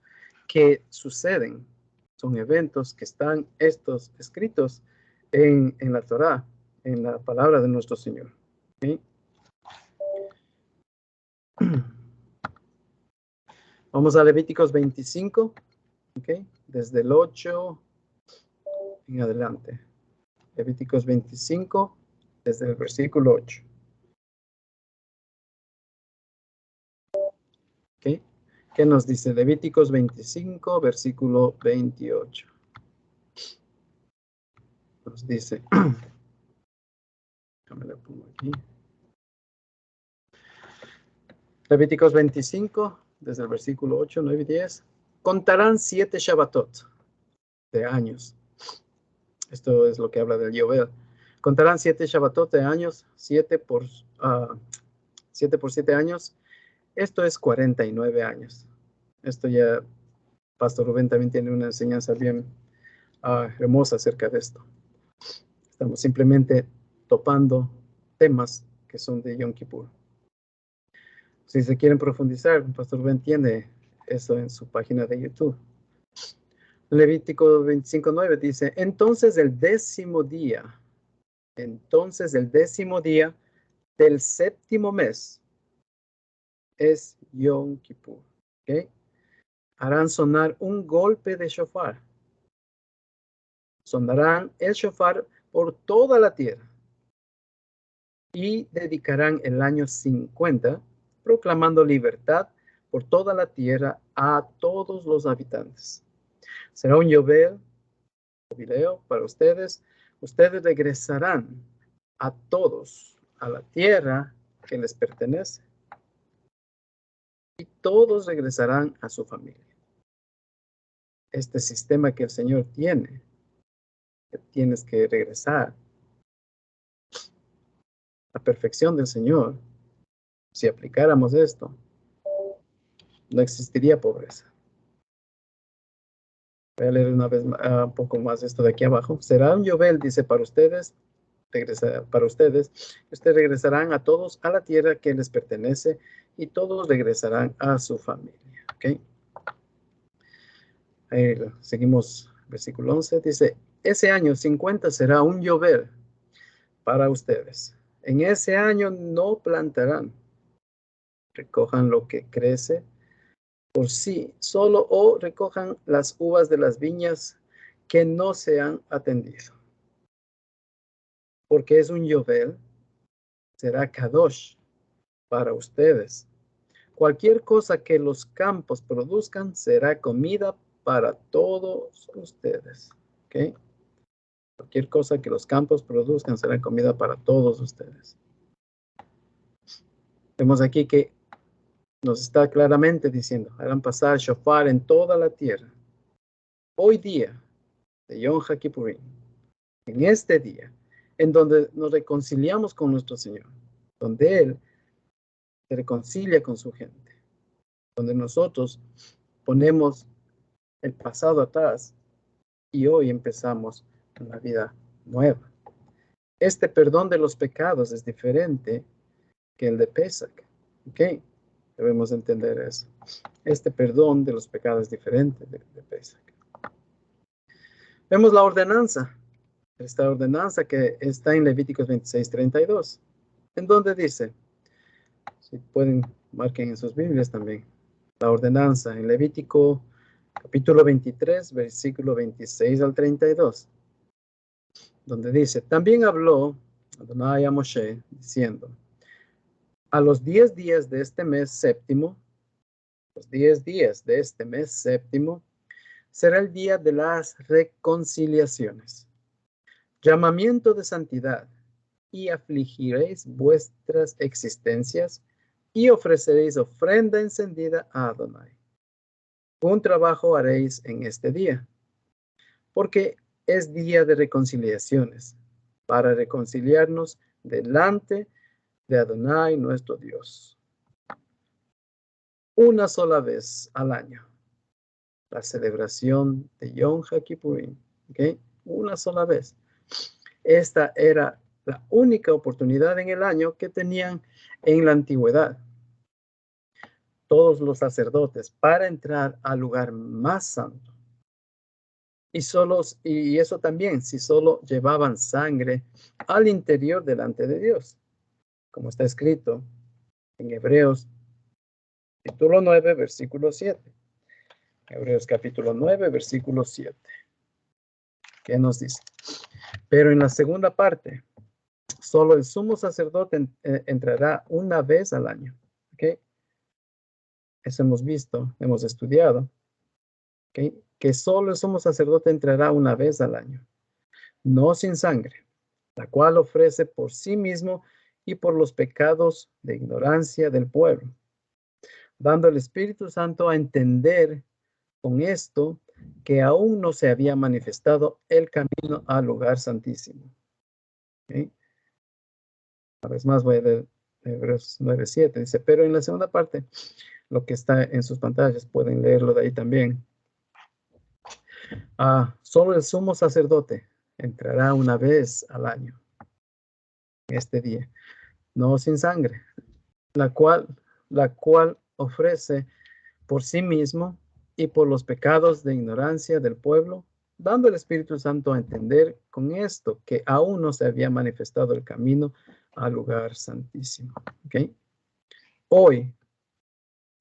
que suceden, son eventos que están estos escritos en la Torá, en la palabra de nuestro Señor. ¿Okay? Vamos a Levíticos 25, ¿okay? Desde el 8 en adelante. Levíticos 25, desde el versículo 8. ¿Okay? ¿Qué nos dice? Levíticos 25, versículo 28. Nos dice, déjame lo pongo aquí. Levíticos 25, desde el versículo 8, 9 y 10. Contarán 7 Shabbatot de años. Esto es lo que habla del Yovel. Contarán 7 Shabbatot de años, 7 por 7 años. Esto es 49 años. Esto ya, Pastor Rubén también tiene una enseñanza bien hermosa acerca de esto. Estamos simplemente topando temas que son de Yom Kippur. Si se quieren profundizar, Pastor Rubén tiene eso en su página de YouTube. Levítico 25:9 dice, entonces el décimo día del séptimo mes es Yom Kippur. ¿Okay? Harán sonar un golpe de shofar. Sonarán el shofar por toda la tierra y dedicarán el año 50 proclamando libertad por toda la tierra a todos los habitantes. Será un Yovel, jubileo para ustedes. Ustedes regresarán a todos a la tierra que les pertenece y todos regresarán a su familia. Este sistema que el Señor tiene, que tienes que regresar, la perfección del Señor, si aplicáramos esto, no existiría pobreza. Voy a leer una vez un poco más esto de aquí abajo. Será un Yovel, dice, para ustedes, ustedes regresarán a todos a la tierra que les pertenece y todos regresarán a su familia. ¿Okay? Ahí seguimos, versículo 11, dice, ese año 50 será un Yovel para ustedes. En ese año no plantarán, recojan lo que crece por sí solo o recojan las uvas de las viñas que no se han atendido. Porque es un Yovel, será Kadosh para ustedes. Cualquier cosa que los campos produzcan será comida para todos ustedes. ¿Okay? Cualquier cosa que los campos produzcan será comida para todos ustedes. Vemos aquí que nos está claramente diciendo, harán pasar shofar en toda la tierra. Hoy día de Yom HaKippurim, en este día, en donde nos reconciliamos con nuestro Señor, donde Él se reconcilia con su gente, donde nosotros ponemos el pasado atrás y hoy empezamos una vida nueva. Este perdón de los pecados es diferente que el de Pesach. ¿Ok? Debemos entender eso. Este perdón de los pecados es diferente de Pesach. Vemos la ordenanza. Esta ordenanza que está en Levíticos 26:32, en donde dice, si pueden, marquen en sus Biblias también, la ordenanza en Levítico capítulo 23, versículo 26 al 32, donde dice, también habló Adonai a Moshe, diciendo, a los 10 días de este mes séptimo, los 10 días de este mes séptimo, será el día de las reconciliaciones, llamamiento de santidad, y afligiréis vuestras existencias y ofreceréis ofrenda encendida a Adonai. Un trabajo haréis en este día, porque es día de reconciliaciones, para reconciliarnos delante de Adonai nuestro Dios. Una sola vez al año, la celebración de Yom HaKippurim, ¿okay? Una sola vez. Esta era la única oportunidad en el año que tenían en la antigüedad todos los sacerdotes para entrar al lugar más santo. Y eso también, si solo llevaban sangre al interior delante de Dios, como está escrito en Hebreos capítulo 9, versículo 7. Hebreos capítulo 9, versículo 7. ¿Qué nos dice? Pero en la segunda parte, solo el sumo sacerdote entrará una vez al año. ¿Ok? Eso hemos visto, hemos estudiado. ¿Ok? Que solo el sumo sacerdote entrará una vez al año, no sin sangre, la cual ofrece por sí mismo y por los pecados de ignorancia del pueblo, dando al Espíritu Santo a entender con esto que aún no se había manifestado el camino al lugar santísimo. ¿Okay? Una vez más voy a leer Hebreos 9:7. Dice, pero en la segunda parte, lo que está en sus pantallas, pueden leerlo de ahí también. Solo el sumo sacerdote entrará una vez al año, este día, no sin sangre, la cual ofrece por sí mismo y por los pecados de ignorancia del pueblo, dando al Espíritu Santo a entender con esto que aún no se había manifestado el camino al lugar santísimo. ¿Okay? Hoy,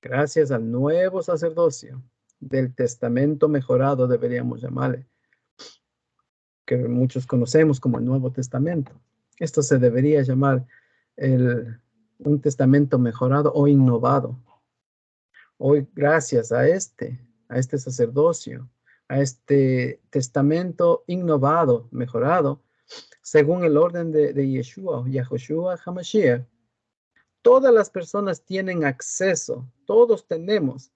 gracias al nuevo sacerdocio del testamento mejorado, deberíamos llamarle, que muchos conocemos como el Nuevo Testamento. Esto se debería llamar un testamento mejorado o innovado. Hoy, gracias a este sacerdocio, a este testamento innovado, mejorado, según el orden de Yeshua, Yahushua HaMashiach, todas las personas tienen acceso, todos tenemos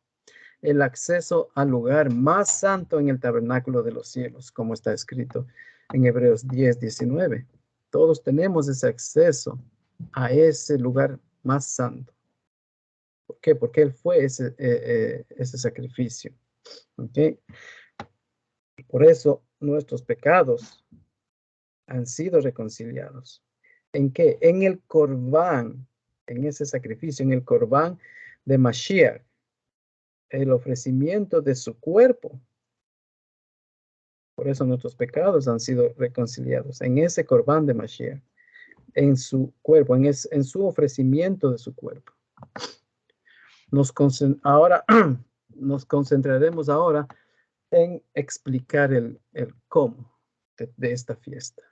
el acceso al lugar más santo en el tabernáculo de los cielos, como está escrito en Hebreos 10:19. Todos tenemos ese acceso a ese lugar más santo. ¿Por qué? Porque Él fue ese sacrificio. ¿Okay? Por eso nuestros pecados han sido reconciliados. ¿En qué? En el Corbán, en ese sacrificio, en el Corbán de Mashiach, el ofrecimiento de su cuerpo. Por eso nuestros pecados han sido reconciliados en ese Corbán de Mashiach, en su cuerpo, en su ofrecimiento de su cuerpo. Ahora nos concentraremos ahora en explicar el cómo de esta fiesta.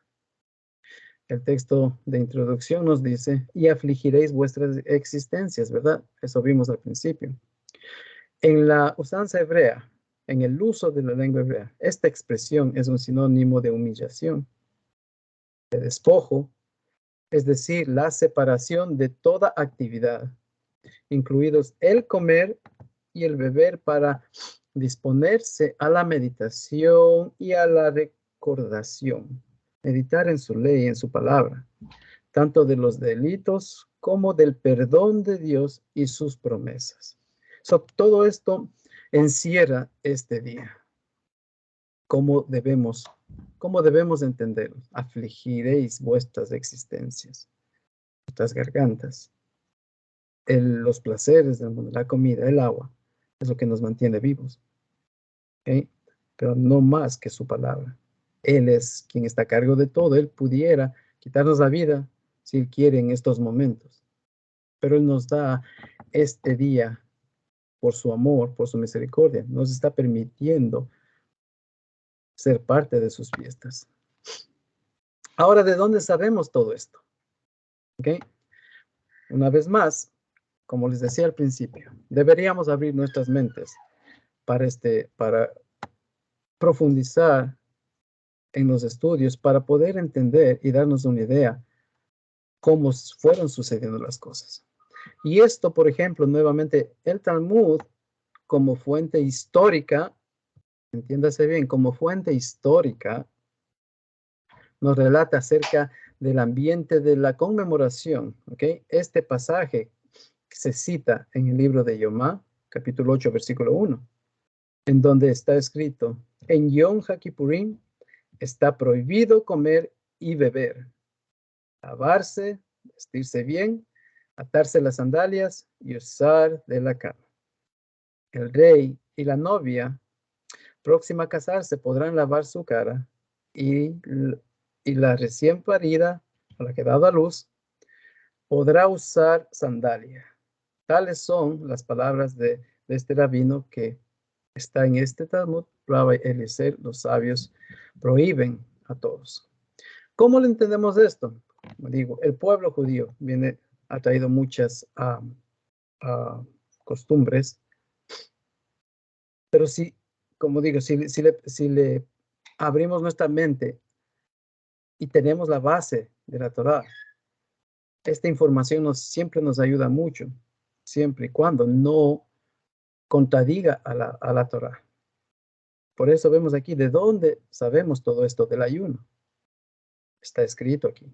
El texto de introducción nos dice, y afligiréis vuestras existencias, ¿verdad? Eso vimos al principio. En la usanza hebrea, en el uso de la lengua hebrea, esta expresión es un sinónimo de humillación, de despojo, es decir, la separación de toda actividad, incluidos el comer y el beber para disponerse a la meditación y a la recordación. Meditar en su ley, en su palabra, tanto de los delitos como del perdón de Dios y sus promesas. Todo esto encierra este día. ¿Cómo debemos entenderlo? Afligiréis vuestras existencias, vuestras gargantas. Los placeres del mundo, la comida, el agua, es lo que nos mantiene vivos. ¿Okay? Pero no más que su palabra. Él es quien está a cargo de todo. Él pudiera quitarnos la vida si Él quiere en estos momentos. Pero Él nos da este día por su amor, por su misericordia. Nos está permitiendo ser parte de sus fiestas. Ahora, ¿de dónde sabemos todo esto? ¿Okay? Una vez más, como les decía al principio, deberíamos abrir nuestras mentes para profundizar en los estudios, para poder entender y darnos una idea cómo fueron sucediendo las cosas. Y esto, por ejemplo, nuevamente, el Talmud, como fuente histórica, entiéndase bien, como fuente histórica, nos relata acerca del ambiente de la conmemoración. ¿Okay? Este pasaje se cita en el libro de Yomá, capítulo 8, versículo 1, en donde está escrito, en Yom HaKippurim está prohibido comer y beber, lavarse, vestirse bien, atarse las sandalias y usar de la cama. El rey y la novia próxima a casarse podrán lavar su cara y la recién parida, a la que ha dado a luz, podrá usar sandalia. Tales son las palabras de este rabino que está en este Talmud. Rabbi Eliezer, los sabios prohíben a todos. ¿Cómo le entendemos esto? Como digo, el pueblo judío ha traído muchas costumbres, pero si, como digo, si le abrimos nuestra mente y tenemos la base de la Torá, esta información siempre nos ayuda mucho, siempre y cuando no contradiga a la Torá. Por eso vemos aquí de dónde sabemos todo esto del ayuno. Está escrito aquí.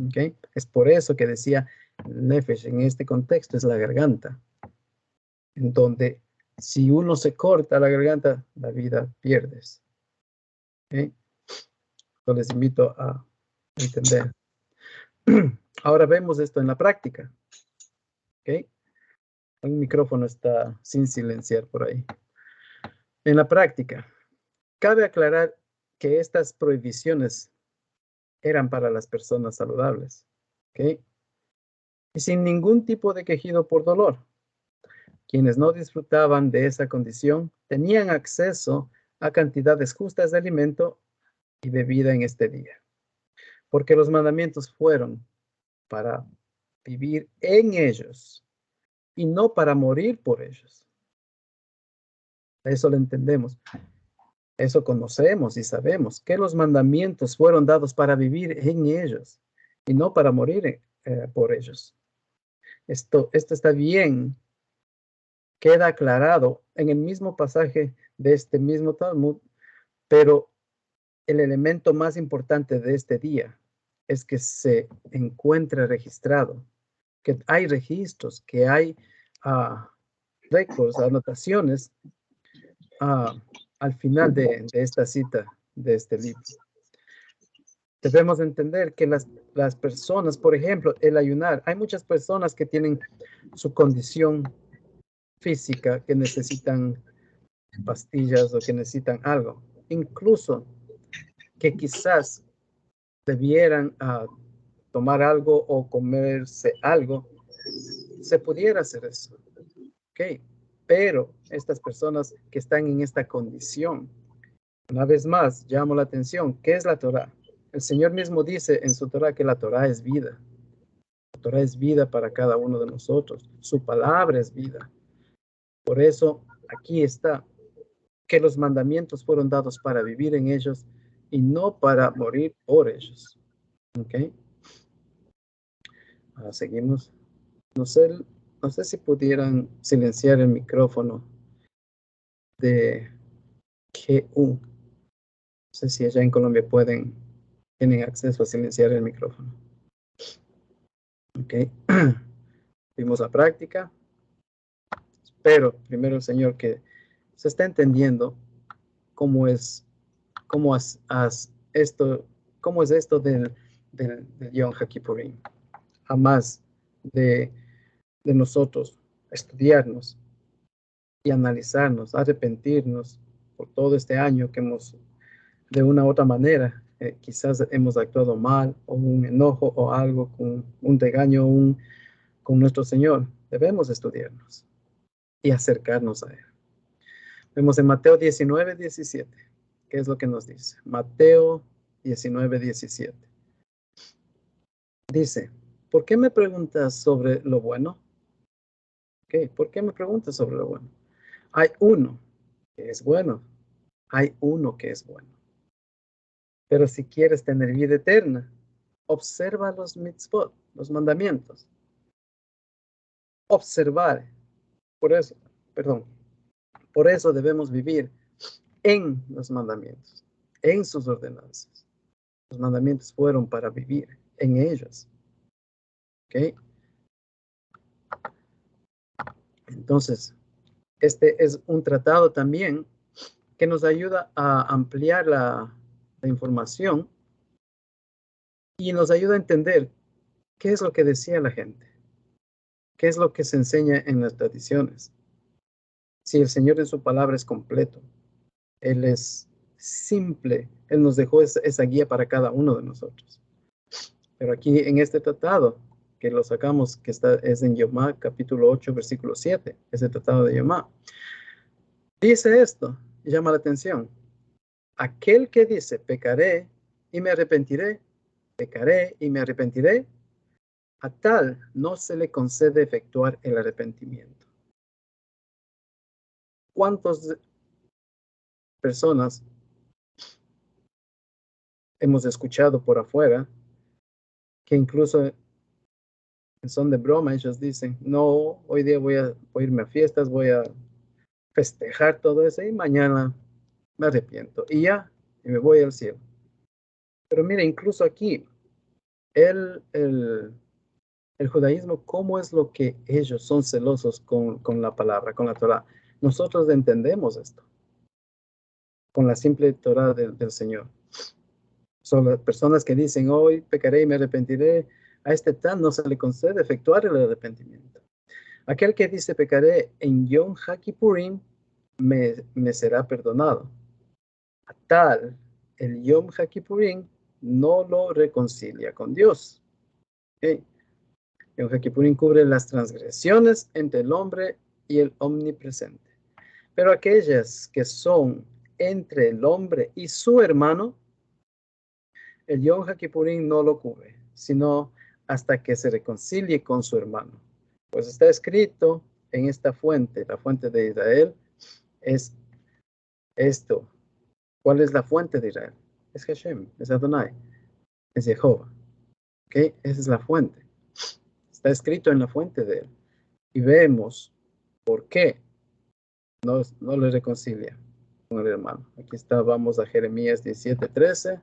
¿Okay? Es por eso que decía Nefesh en este contexto es la garganta, en donde si uno se corta la garganta, la vida pierdes. ¿Okay? Entonces les invito a entender. Ahora vemos esto en la práctica. ¿Okay? El micrófono está sin silenciar por ahí. En la práctica, cabe aclarar que estas prohibiciones eran para las personas saludables. ¿Okay? Y sin ningún tipo de quejido por dolor. Quienes no disfrutaban de esa condición tenían acceso a cantidades justas de alimento y bebida en este día. Porque los mandamientos fueron para vivir en ellos y no para morir por ellos. Eso lo entendemos. Eso conocemos y sabemos que los mandamientos fueron dados para vivir en ellos y no para morir por ellos. Esto está bien. Queda aclarado en el mismo pasaje de este mismo Talmud, pero el elemento más importante de este día es que se encuentre registrado, que hay registros, que hay récords, anotaciones al final de esta cita de este libro. Debemos entender que las personas, por ejemplo, el ayunar, hay muchas personas que tienen su condición física, que necesitan pastillas o que necesitan algo, incluso que quizás debieran tomar algo o comerse algo, se pudiera hacer eso. Ok, pero estas personas que están en esta condición, una vez más, llamo la atención, ¿qué es la Torá? El Señor mismo dice en su Torá que la Torá es vida. La Torá es vida para cada uno de nosotros. Su palabra es vida. Por eso aquí está que los mandamientos fueron dados para vivir en ellos y no para morir por ellos. ¿Ok? Ahora seguimos. No sé si pudieran silenciar el micrófono de GU. No sé si allá en Colombia tienen acceso a silenciar el micrófono. ¿Ok? Vimos la práctica. Espero, primero, Señor, que se está entendiendo cómo es esto del Yom HaKippurim. Jamás de nosotros estudiarnos y analizarnos, arrepentirnos por todo este año que de una u otra manera, quizás hemos actuado mal, o un enojo o algo, con un regaño con nuestro Señor. Debemos estudiarnos y acercarnos a Él. Vemos en Mateo 19:17. ¿Qué es lo que nos dice? Mateo 19:17. Dice, ¿por qué me preguntas sobre lo bueno? ¿Qué? ¿Por qué me preguntas sobre lo bueno? Hay uno que es bueno. Hay uno que es bueno. Pero si quieres tener vida eterna, observa los mitzvot, los mandamientos. Observar. Por eso debemos vivir en los mandamientos, en sus ordenanzas. Los mandamientos fueron para vivir en ellos. ¿Ok? Entonces, este es un tratado también que nos ayuda a ampliar la información y nos ayuda a entender qué es lo que decía la gente, qué es lo que se enseña en las tradiciones. Si el Señor en su palabra es completo, Él es simple, Él nos dejó esa guía para cada uno de nosotros. Pero aquí en este tratado, que lo sacamos, que es en Yomá, capítulo 8, versículo 7, ese tratado de Yomá, dice esto, y llama la atención. Aquel que dice, pecaré y me arrepentiré, a tal no se le concede efectuar el arrepentimiento. ¿Cuántas personas hemos escuchado por afuera que incluso en son de broma ellos dicen, no, hoy día voy a irme a fiestas, voy a festejar todo eso y mañana me arrepiento y ya, y me voy al cielo? Pero mire, incluso aquí, el, el, el judaísmo, ¿cómo es lo que ellos son celosos con la palabra, con la Torah? Nosotros entendemos esto con la simple Torah del Señor. Son las personas que dicen, hoy pecaré y me arrepentiré, a este tal no se le concede efectuar el arrepentimiento. Aquel que dice pecaré en Yom HaKippurim me será perdonado. A tal, el Yom HaKippurim no lo reconcilia con Dios. ¿Okay? Yom HaKippurim cubre las transgresiones entre el hombre y el omnipresente. Pero aquellas que son entre el hombre y su hermano, el Yom HaKippurim no lo cubre, sino hasta que se reconcilie con su hermano. Pues está escrito en esta fuente, la fuente de Israel, es esto. ¿Cuál es la fuente de Israel? Es Hashem, es Adonai, es Jehová. ¿Okay? Esa es la fuente. Está escrito en la fuente de él. Y vemos por qué no le reconcilia con el hermano. Aquí está, vamos a Jeremías 17:13.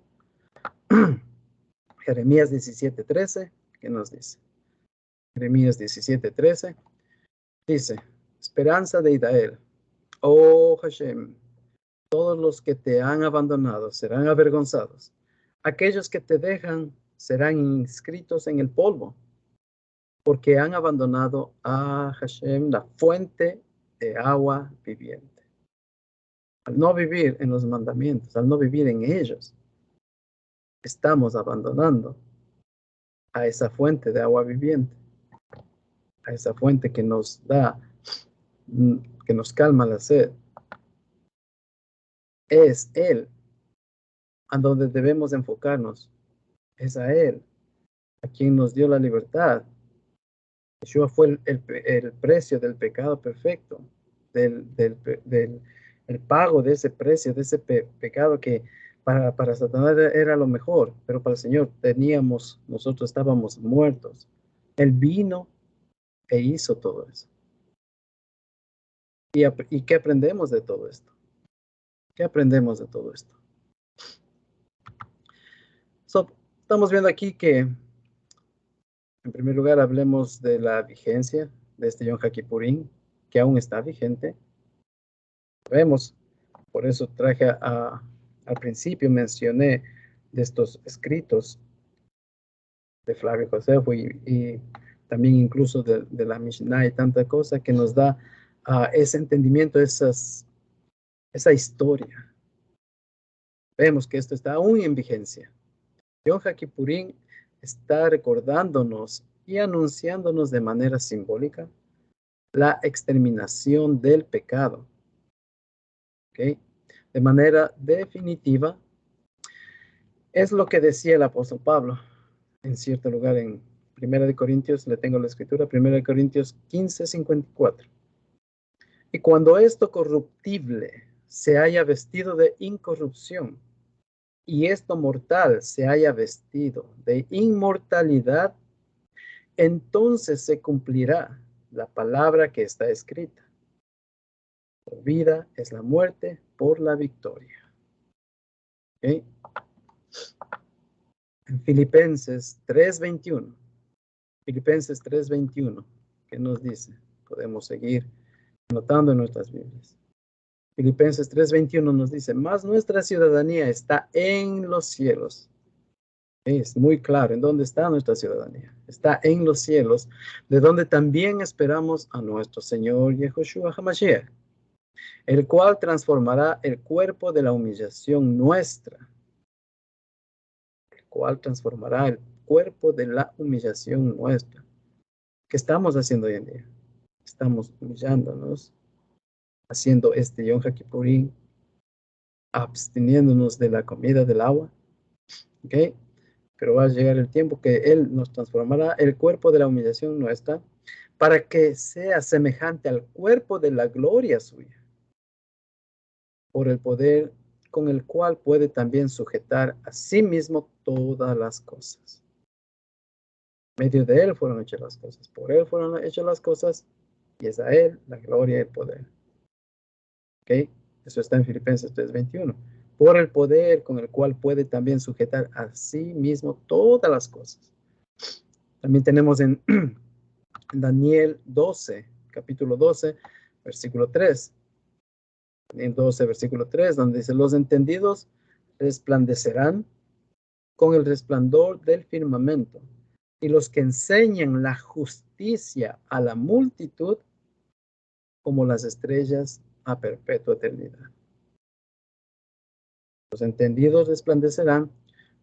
Jeremías 17:13, ¿qué nos dice? Jeremías 17:13 dice, esperanza de Israel, oh Hashem, todos los que te han abandonado serán avergonzados. Aquellos que te dejan serán inscritos en el polvo, porque han abandonado a Hashem, la fuente de agua viviente. Al no vivir en los mandamientos, al no vivir en ellos, estamos abandonando a esa fuente de agua viviente, a esa fuente que nos da, que nos calma la sed. Es Él a donde debemos enfocarnos, es a Él, a quien nos dio la libertad. Yeshua fue el precio del pecado perfecto, el pago de ese precio, de ese pecado que para Satanás era lo mejor, pero para el Señor nosotros estábamos muertos. Él vino e hizo todo eso. ¿Y qué aprendemos de todo esto? ¿Qué aprendemos de todo esto? Estamos viendo aquí que, en primer lugar, hablemos de la vigencia de este Yom HaKippurim, que aún está vigente. Vemos, por eso al principio mencioné de estos escritos de Flavio Josefo y también incluso de la Mishnah y tanta cosa que nos da ese entendimiento, esa historia. Vemos que esto está aún en vigencia. Yom HaKippurim está recordándonos y anunciándonos de manera simbólica la exterminación del pecado. ¿Okay? De manera definitiva, es lo que decía el apóstol Pablo en cierto lugar en 1 Corintios, le tengo la escritura, 1 Corintios 15:54. Y cuando esto corruptible se haya vestido de incorrupción, y esto mortal se haya vestido de inmortalidad, entonces se cumplirá la palabra que está escrita. Por vida es la muerte, por la victoria. ¿Okay? En Filipenses 3:21. Filipenses 3:21, ¿qué nos dice? Podemos seguir anotando en nuestras Biblias. Filipenses 3:21 nos dice, mas nuestra ciudadanía está en los cielos, Es muy claro en dónde está nuestra ciudadanía. Está en los cielos, de donde también esperamos a nuestro Señor Yehoshua HaMashiach, el cual transformará el cuerpo de la humillación nuestra, el cual transformará el cuerpo de la humillación nuestra. ¿Qué estamos haciendo hoy en día? Estamos humillándonos, haciendo este Yom HaKippurim, absteniéndonos de la comida, del agua, ¿ok? Pero va a llegar el tiempo que Él nos transformará el cuerpo de la humillación nuestra para que sea semejante al cuerpo de la gloria suya, por el poder con el cual puede también sujetar a sí mismo todas las cosas. Medio de Él fueron hechas las cosas, por Él fueron hechas las cosas, y es a Él la gloria y el poder. ¿Ok? Eso está en Filipenses 3:21. Por el poder con el cual puede también sujetar a sí mismo todas las cosas. También tenemos en Daniel 12, capítulo 12, versículo 3. Daniel 12, versículo 3, donde dice, los entendidos resplandecerán con el resplandor del firmamento, y los que enseñan la justicia a la multitud como las estrellas a perpetua eternidad. Los entendidos resplandecerán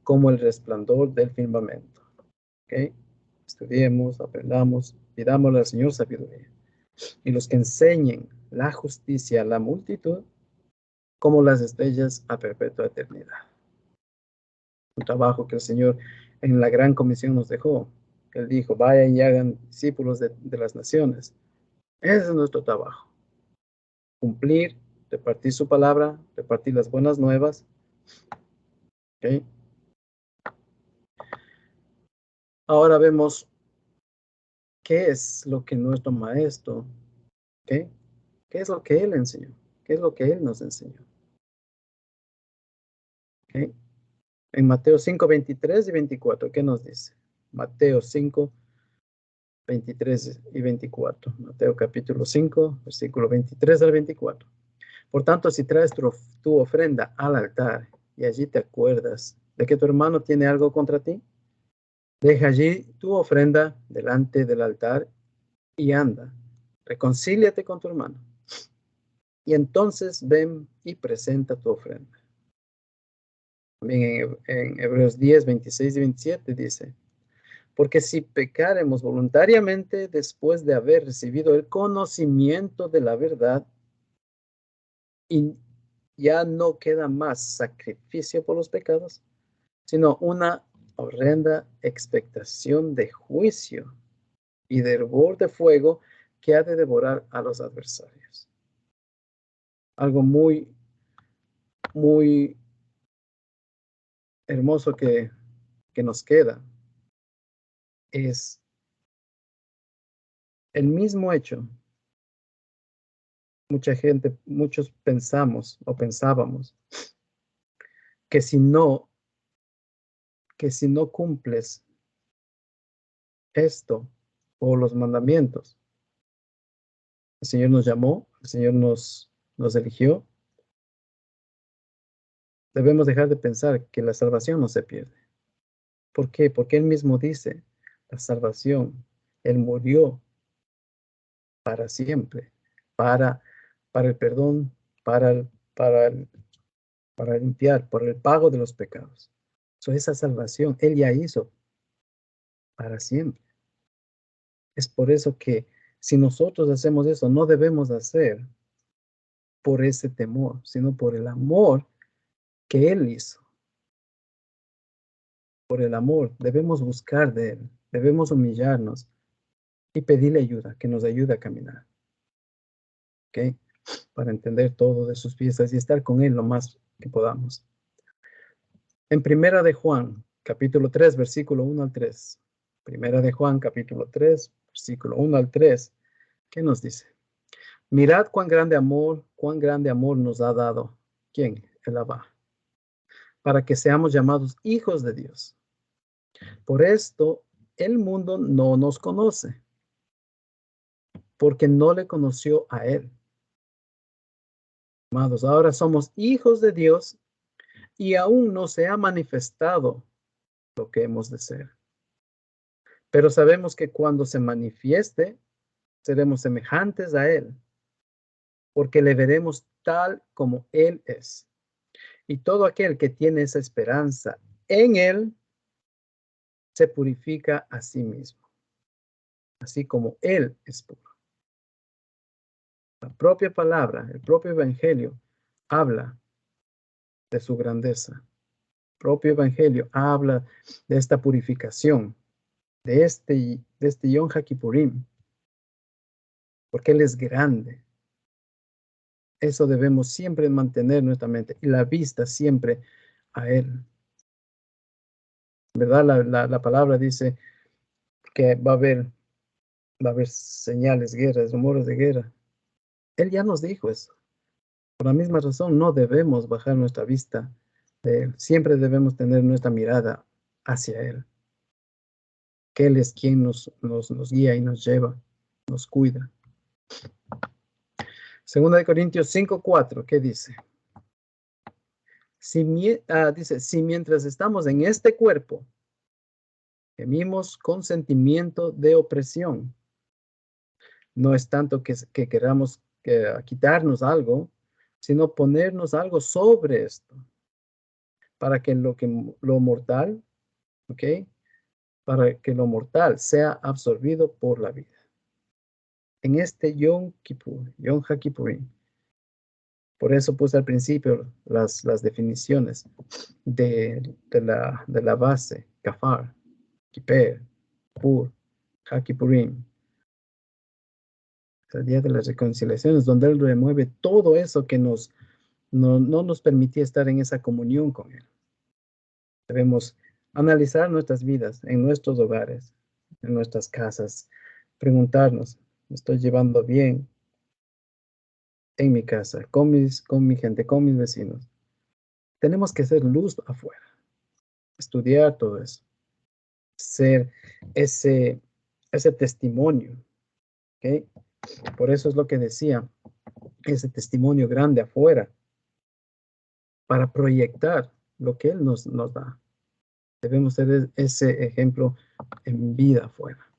como el resplandor del firmamento. ¿Ok? Estudiemos, aprendamos, pidámosle al Señor sabiduría. Y los que enseñen la justicia a la multitud como las estrellas a perpetua eternidad. Un trabajo que el Señor en la gran comisión nos dejó. Él dijo, vayan y hagan discípulos de las naciones. Ese es nuestro trabajo. Cumplir, repartir su palabra, repartir las buenas nuevas. ¿Ok? Ahora vemos qué es lo que nuestro maestro, ¿ok? ¿Qué es lo que él enseñó? ¿Qué es lo que él nos enseñó? ¿Ok? En Mateo 5, 23 y 24, ¿qué nos dice? Mateo 5, 23 y 24. Mateo capítulo 5, versículo 23 al 24. Por tanto, si traes tu ofrenda al altar y allí te acuerdas de que tu hermano tiene algo contra ti, deja allí tu ofrenda delante del altar y anda, reconcíliate con tu hermano. Y entonces ven y presenta tu ofrenda. También en Hebreos 10, 26 y 27 dice, porque si pecaremos voluntariamente después de haber recibido el conocimiento de la verdad, y ya no queda más sacrificio por los pecados, sino una horrenda expectación de juicio y de hervor de fuego que ha de devorar a los adversarios. Algo muy, muy hermoso que nos queda es el mismo hecho. Mucha gente, muchos pensamos o pensábamos que si no cumples esto o los mandamientos, el Señor nos llamó, el Señor nos eligió, debemos dejar de pensar que la salvación no se pierde. ¿Por qué? Porque Él mismo dice, la salvación, Él murió para siempre, para, para el perdón, para, para, para limpiar, por el pago de los pecados. Esa salvación Él ya hizo para siempre. Es por eso que si nosotros hacemos eso, no debemos hacer por ese temor, sino por el amor que Él hizo. Por el amor debemos buscar de Él, debemos humillarnos y pedirle ayuda, que nos ayude a caminar. ¿Ok? Para entender todo de sus piezas y estar con Él lo más que podamos. En Primera de Juan, capítulo 3, versículo 1 al 3. Primera de Juan, capítulo 3, versículo 1 al 3. ¿Qué nos dice? Mirad cuán grande amor nos ha dado. ¿Quién? El Abba. Para que seamos llamados hijos de Dios. Por esto, el mundo no nos conoce, porque no le conoció a Él. Amados, ahora somos hijos de Dios y aún no se ha manifestado lo que hemos de ser. Pero sabemos que cuando se manifieste, seremos semejantes a Él, porque le veremos tal como Él es. Y todo aquel que tiene esa esperanza en Él, se purifica a sí mismo, así como Él es puro. La propia palabra, el propio evangelio, habla de su grandeza. El propio evangelio habla de esta purificación, de este Yom HaKippurim, porque Él es grande. Eso debemos siempre mantener en nuestra mente y la vista siempre a Él. ¿Verdad? La palabra dice que va a haber señales, guerras, rumores de guerra. Él ya nos dijo eso. Por la misma razón, no debemos bajar nuestra vista de Él. Siempre debemos tener nuestra mirada hacia Él. Que Él es quien nos guía y nos lleva, nos cuida. Segunda de Corintios 5:4, ¿qué dice? Dice, si mientras estamos en este cuerpo, gemimos con sentimiento de opresión, no es tanto que queramos quitarnos algo, sino ponernos algo sobre esto, para que lo mortal, ¿ok? Para que lo mortal sea absorbido por la vida. En este Yom Kippur, Yom HaKippurim. Por eso puse al principio las definiciones de la base, Kafar, Kippur, Pur, HaKippurim. El día de las reconciliaciones, donde Él remueve todo eso que no nos permitía estar en esa comunión con Él. Debemos analizar nuestras vidas en nuestros hogares, en nuestras casas, preguntarnos, ¿me estoy llevando bien en mi casa, con mi gente, con mis vecinos? Tenemos que ser luz afuera, estudiar todo eso, ser ese testimonio, ¿ok? Por eso es lo que decía, ese testimonio grande afuera, para proyectar lo que Él nos da. Debemos ser ese ejemplo en vida afuera.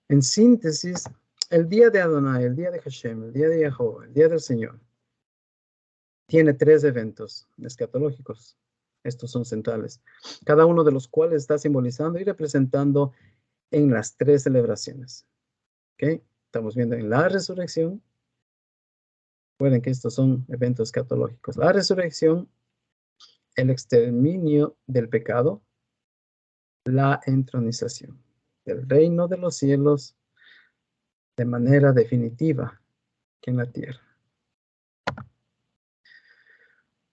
En síntesis, el día de Adonai, el día de Hashem, el día de Jehová, el día del Señor, tiene 3 eventos escatológicos. Estos son centrales, cada uno de los cuales está simbolizando y representando en las 3 celebraciones. ¿Ok? Estamos viendo en la resurrección. Recuerden que estos son eventos escatológicos. La resurrección, el exterminio del pecado, la entronización del reino de los cielos de manera definitiva que en la tierra.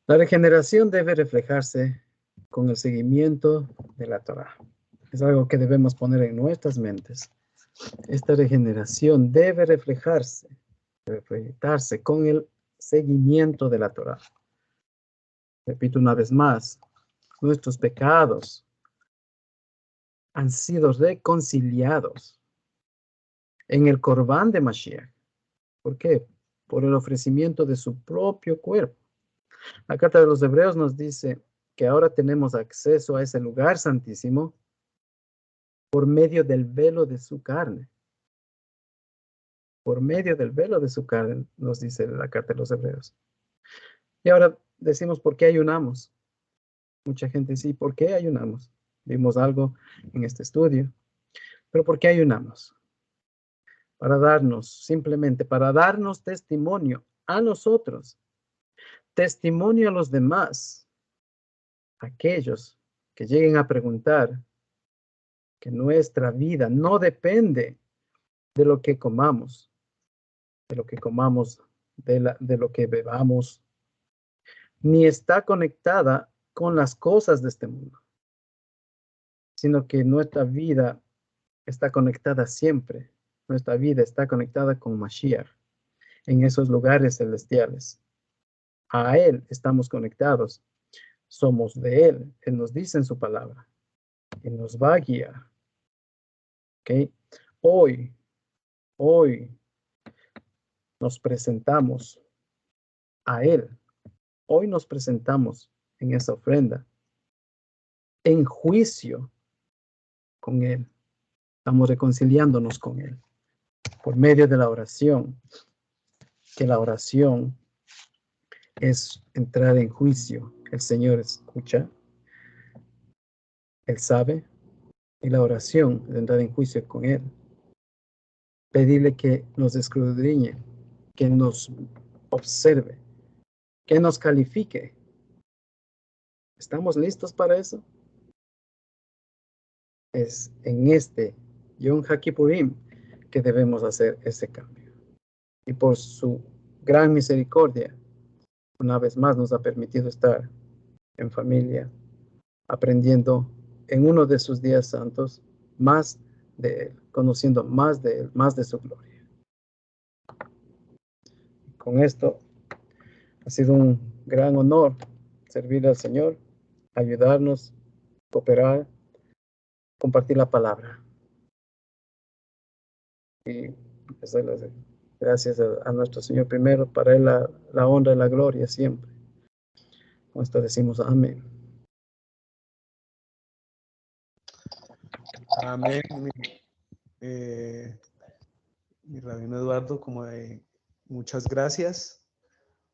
La regeneración debe reflejarse con el seguimiento de la Torá. Es algo que debemos poner en nuestras mentes. Esta regeneración debe reflejarse, debe proyectarse con el seguimiento de la Torá. Repito una vez más, nuestros pecados han sido reconciliados en el Corbán de Mashiach. ¿Por qué? Por el ofrecimiento de su propio cuerpo. La carta de los Hebreos nos dice que ahora tenemos acceso a ese lugar santísimo por medio del velo de su carne. Por medio del velo de su carne, nos dice la carta de los Hebreos. Y ahora decimos, ¿por qué ayunamos? Mucha gente sí, ¿por qué ayunamos? Vimos algo en este estudio. Pero ¿por qué ayunamos? Simplemente para darnos testimonio a nosotros, testimonio a los demás, aquellos que lleguen a preguntar que nuestra vida no depende de lo que comamos, de lo que bebamos, ni está conectada con las cosas de este mundo, sino que nuestra vida está conectada siempre. Nuestra vida está conectada con Mashiach en esos lugares celestiales. A Él estamos conectados. Somos de Él. Él nos dice en su palabra. Él nos va a guiar. ¿Ok? Hoy nos presentamos a Él. Hoy nos presentamos en esa ofrenda en juicio con Él. Estamos reconciliándonos con Él por medio de la oración, que la oración es entrar en juicio. El Señor escucha, Él sabe, y la oración es entrar en juicio con Él. Pedirle que nos escudriñe, que nos observe, que nos califique. ¿Estamos listos para eso? Es en este Yom HaKippurim que debemos hacer ese cambio. Y por su gran misericordia, una vez más nos ha permitido estar en familia, aprendiendo en uno de sus días santos más de Él, conociendo más de Él, más de su gloria. Con esto ha sido un gran honor servir al Señor, ayudarnos, cooperar, compartir la palabra. Y pues, gracias a nuestro Señor primero, para Él la honra y la gloria siempre. Con esto decimos amén. Amén. Mi rabino Eduardo, muchas gracias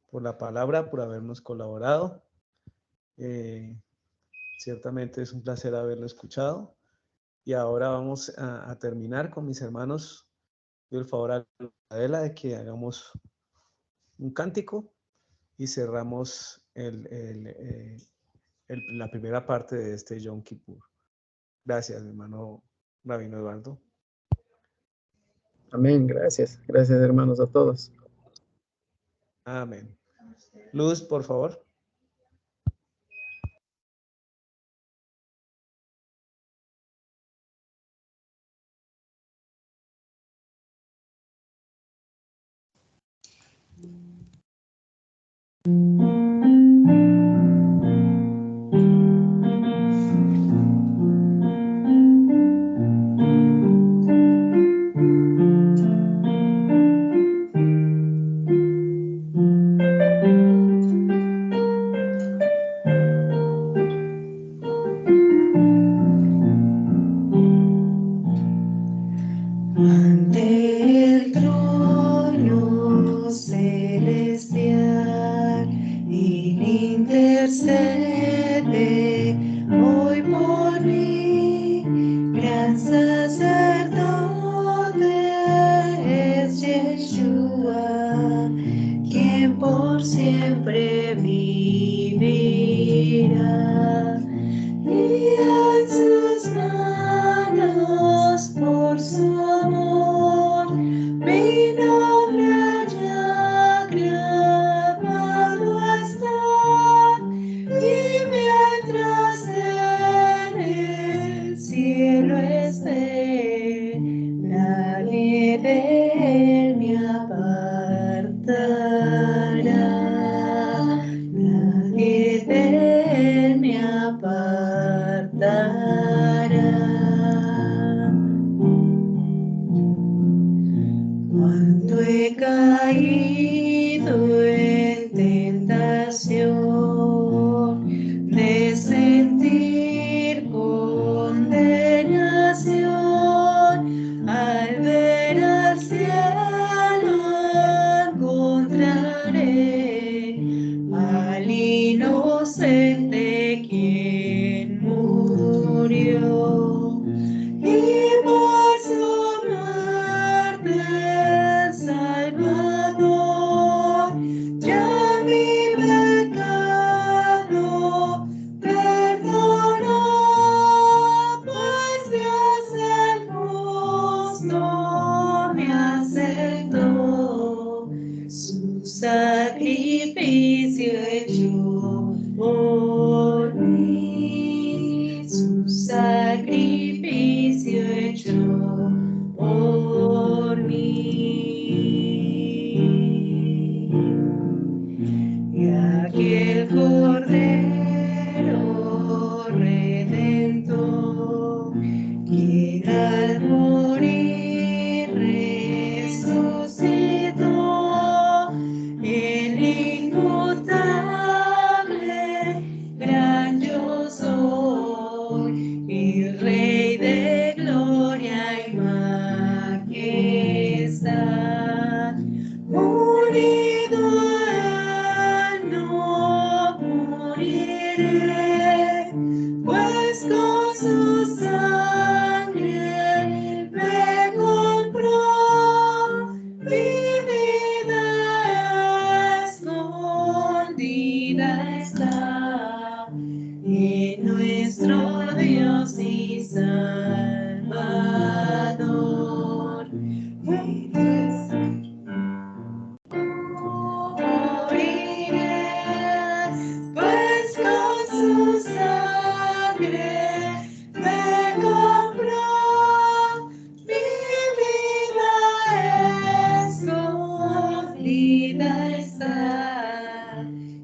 por la palabra, por habernos colaborado. Ciertamente es un placer haberlo escuchado. Y ahora vamos a terminar con mis hermanos. Doy el favor a Adela de que hagamos un cántico y cerramos la primera parte de este Yom Kippur. Gracias, hermano rabino Eduardo. Amén, gracias. Gracias, hermanos, a todos. Amén. Luz, por favor. Ante el trono celestial, Él intercede hoy por mí. Gran sacerdote es Yeshua, quien por siempre vivirá. Y en sus manos, por su amor, mi nombre ya grabado está. Y mientras en el cielo esté, nadie de él me apartará. Nadie de él me apartará. Cuando he caído en tentación de sentir condenación, al ver al cielo encontraré al inocente quien murió. Y por su muerte el Salvador ya mi pecado perdonó, pues Dios el justo me aceptó, su sacrificio hecho por mí, su sacrificio hecho por mí. Y aquel Cordero Redentor, quien al morir resucitó, el inmutable, gran yo soy. está en nuestro Dios y Salvador. Moriré, pues con su sangre me compró. Mi vida escondida está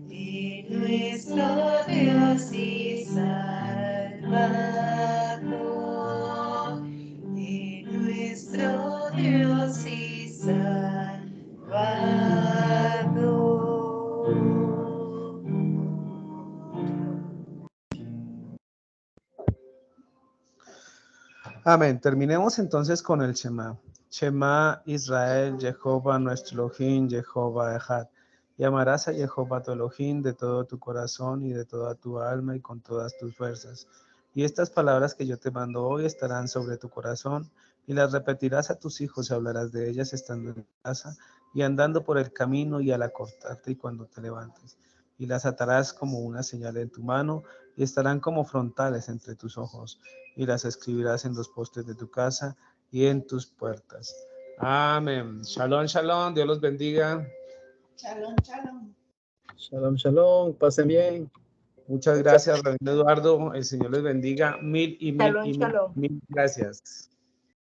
en nuestro Dios y Salvador, en nuestro Dios y Salvador. Amén. Terminemos entonces con el Shema. Shema Israel, Jehová nuestro Elohim, Jehová Echad. Y amarás a Jehová tu Elohim de todo tu corazón y de toda tu alma y con todas tus fuerzas. Y estas palabras que yo te mando hoy estarán sobre tu corazón y las repetirás a tus hijos y hablarás de ellas estando en casa y andando por el camino y al acostarte y cuando te levantes. Y las atarás como una señal en tu mano y estarán como frontales entre tus ojos. Y las escribirás en los postes de tu casa y en tus puertas. Amén. Shalom, shalom. Dios los bendiga. Shalom, shalom. Shalom, shalom. Pasen bien. Muchas gracias, Rabino Eduardo. El Señor les bendiga. Mil y mil Shalom, y mil, shalom. mil gracias.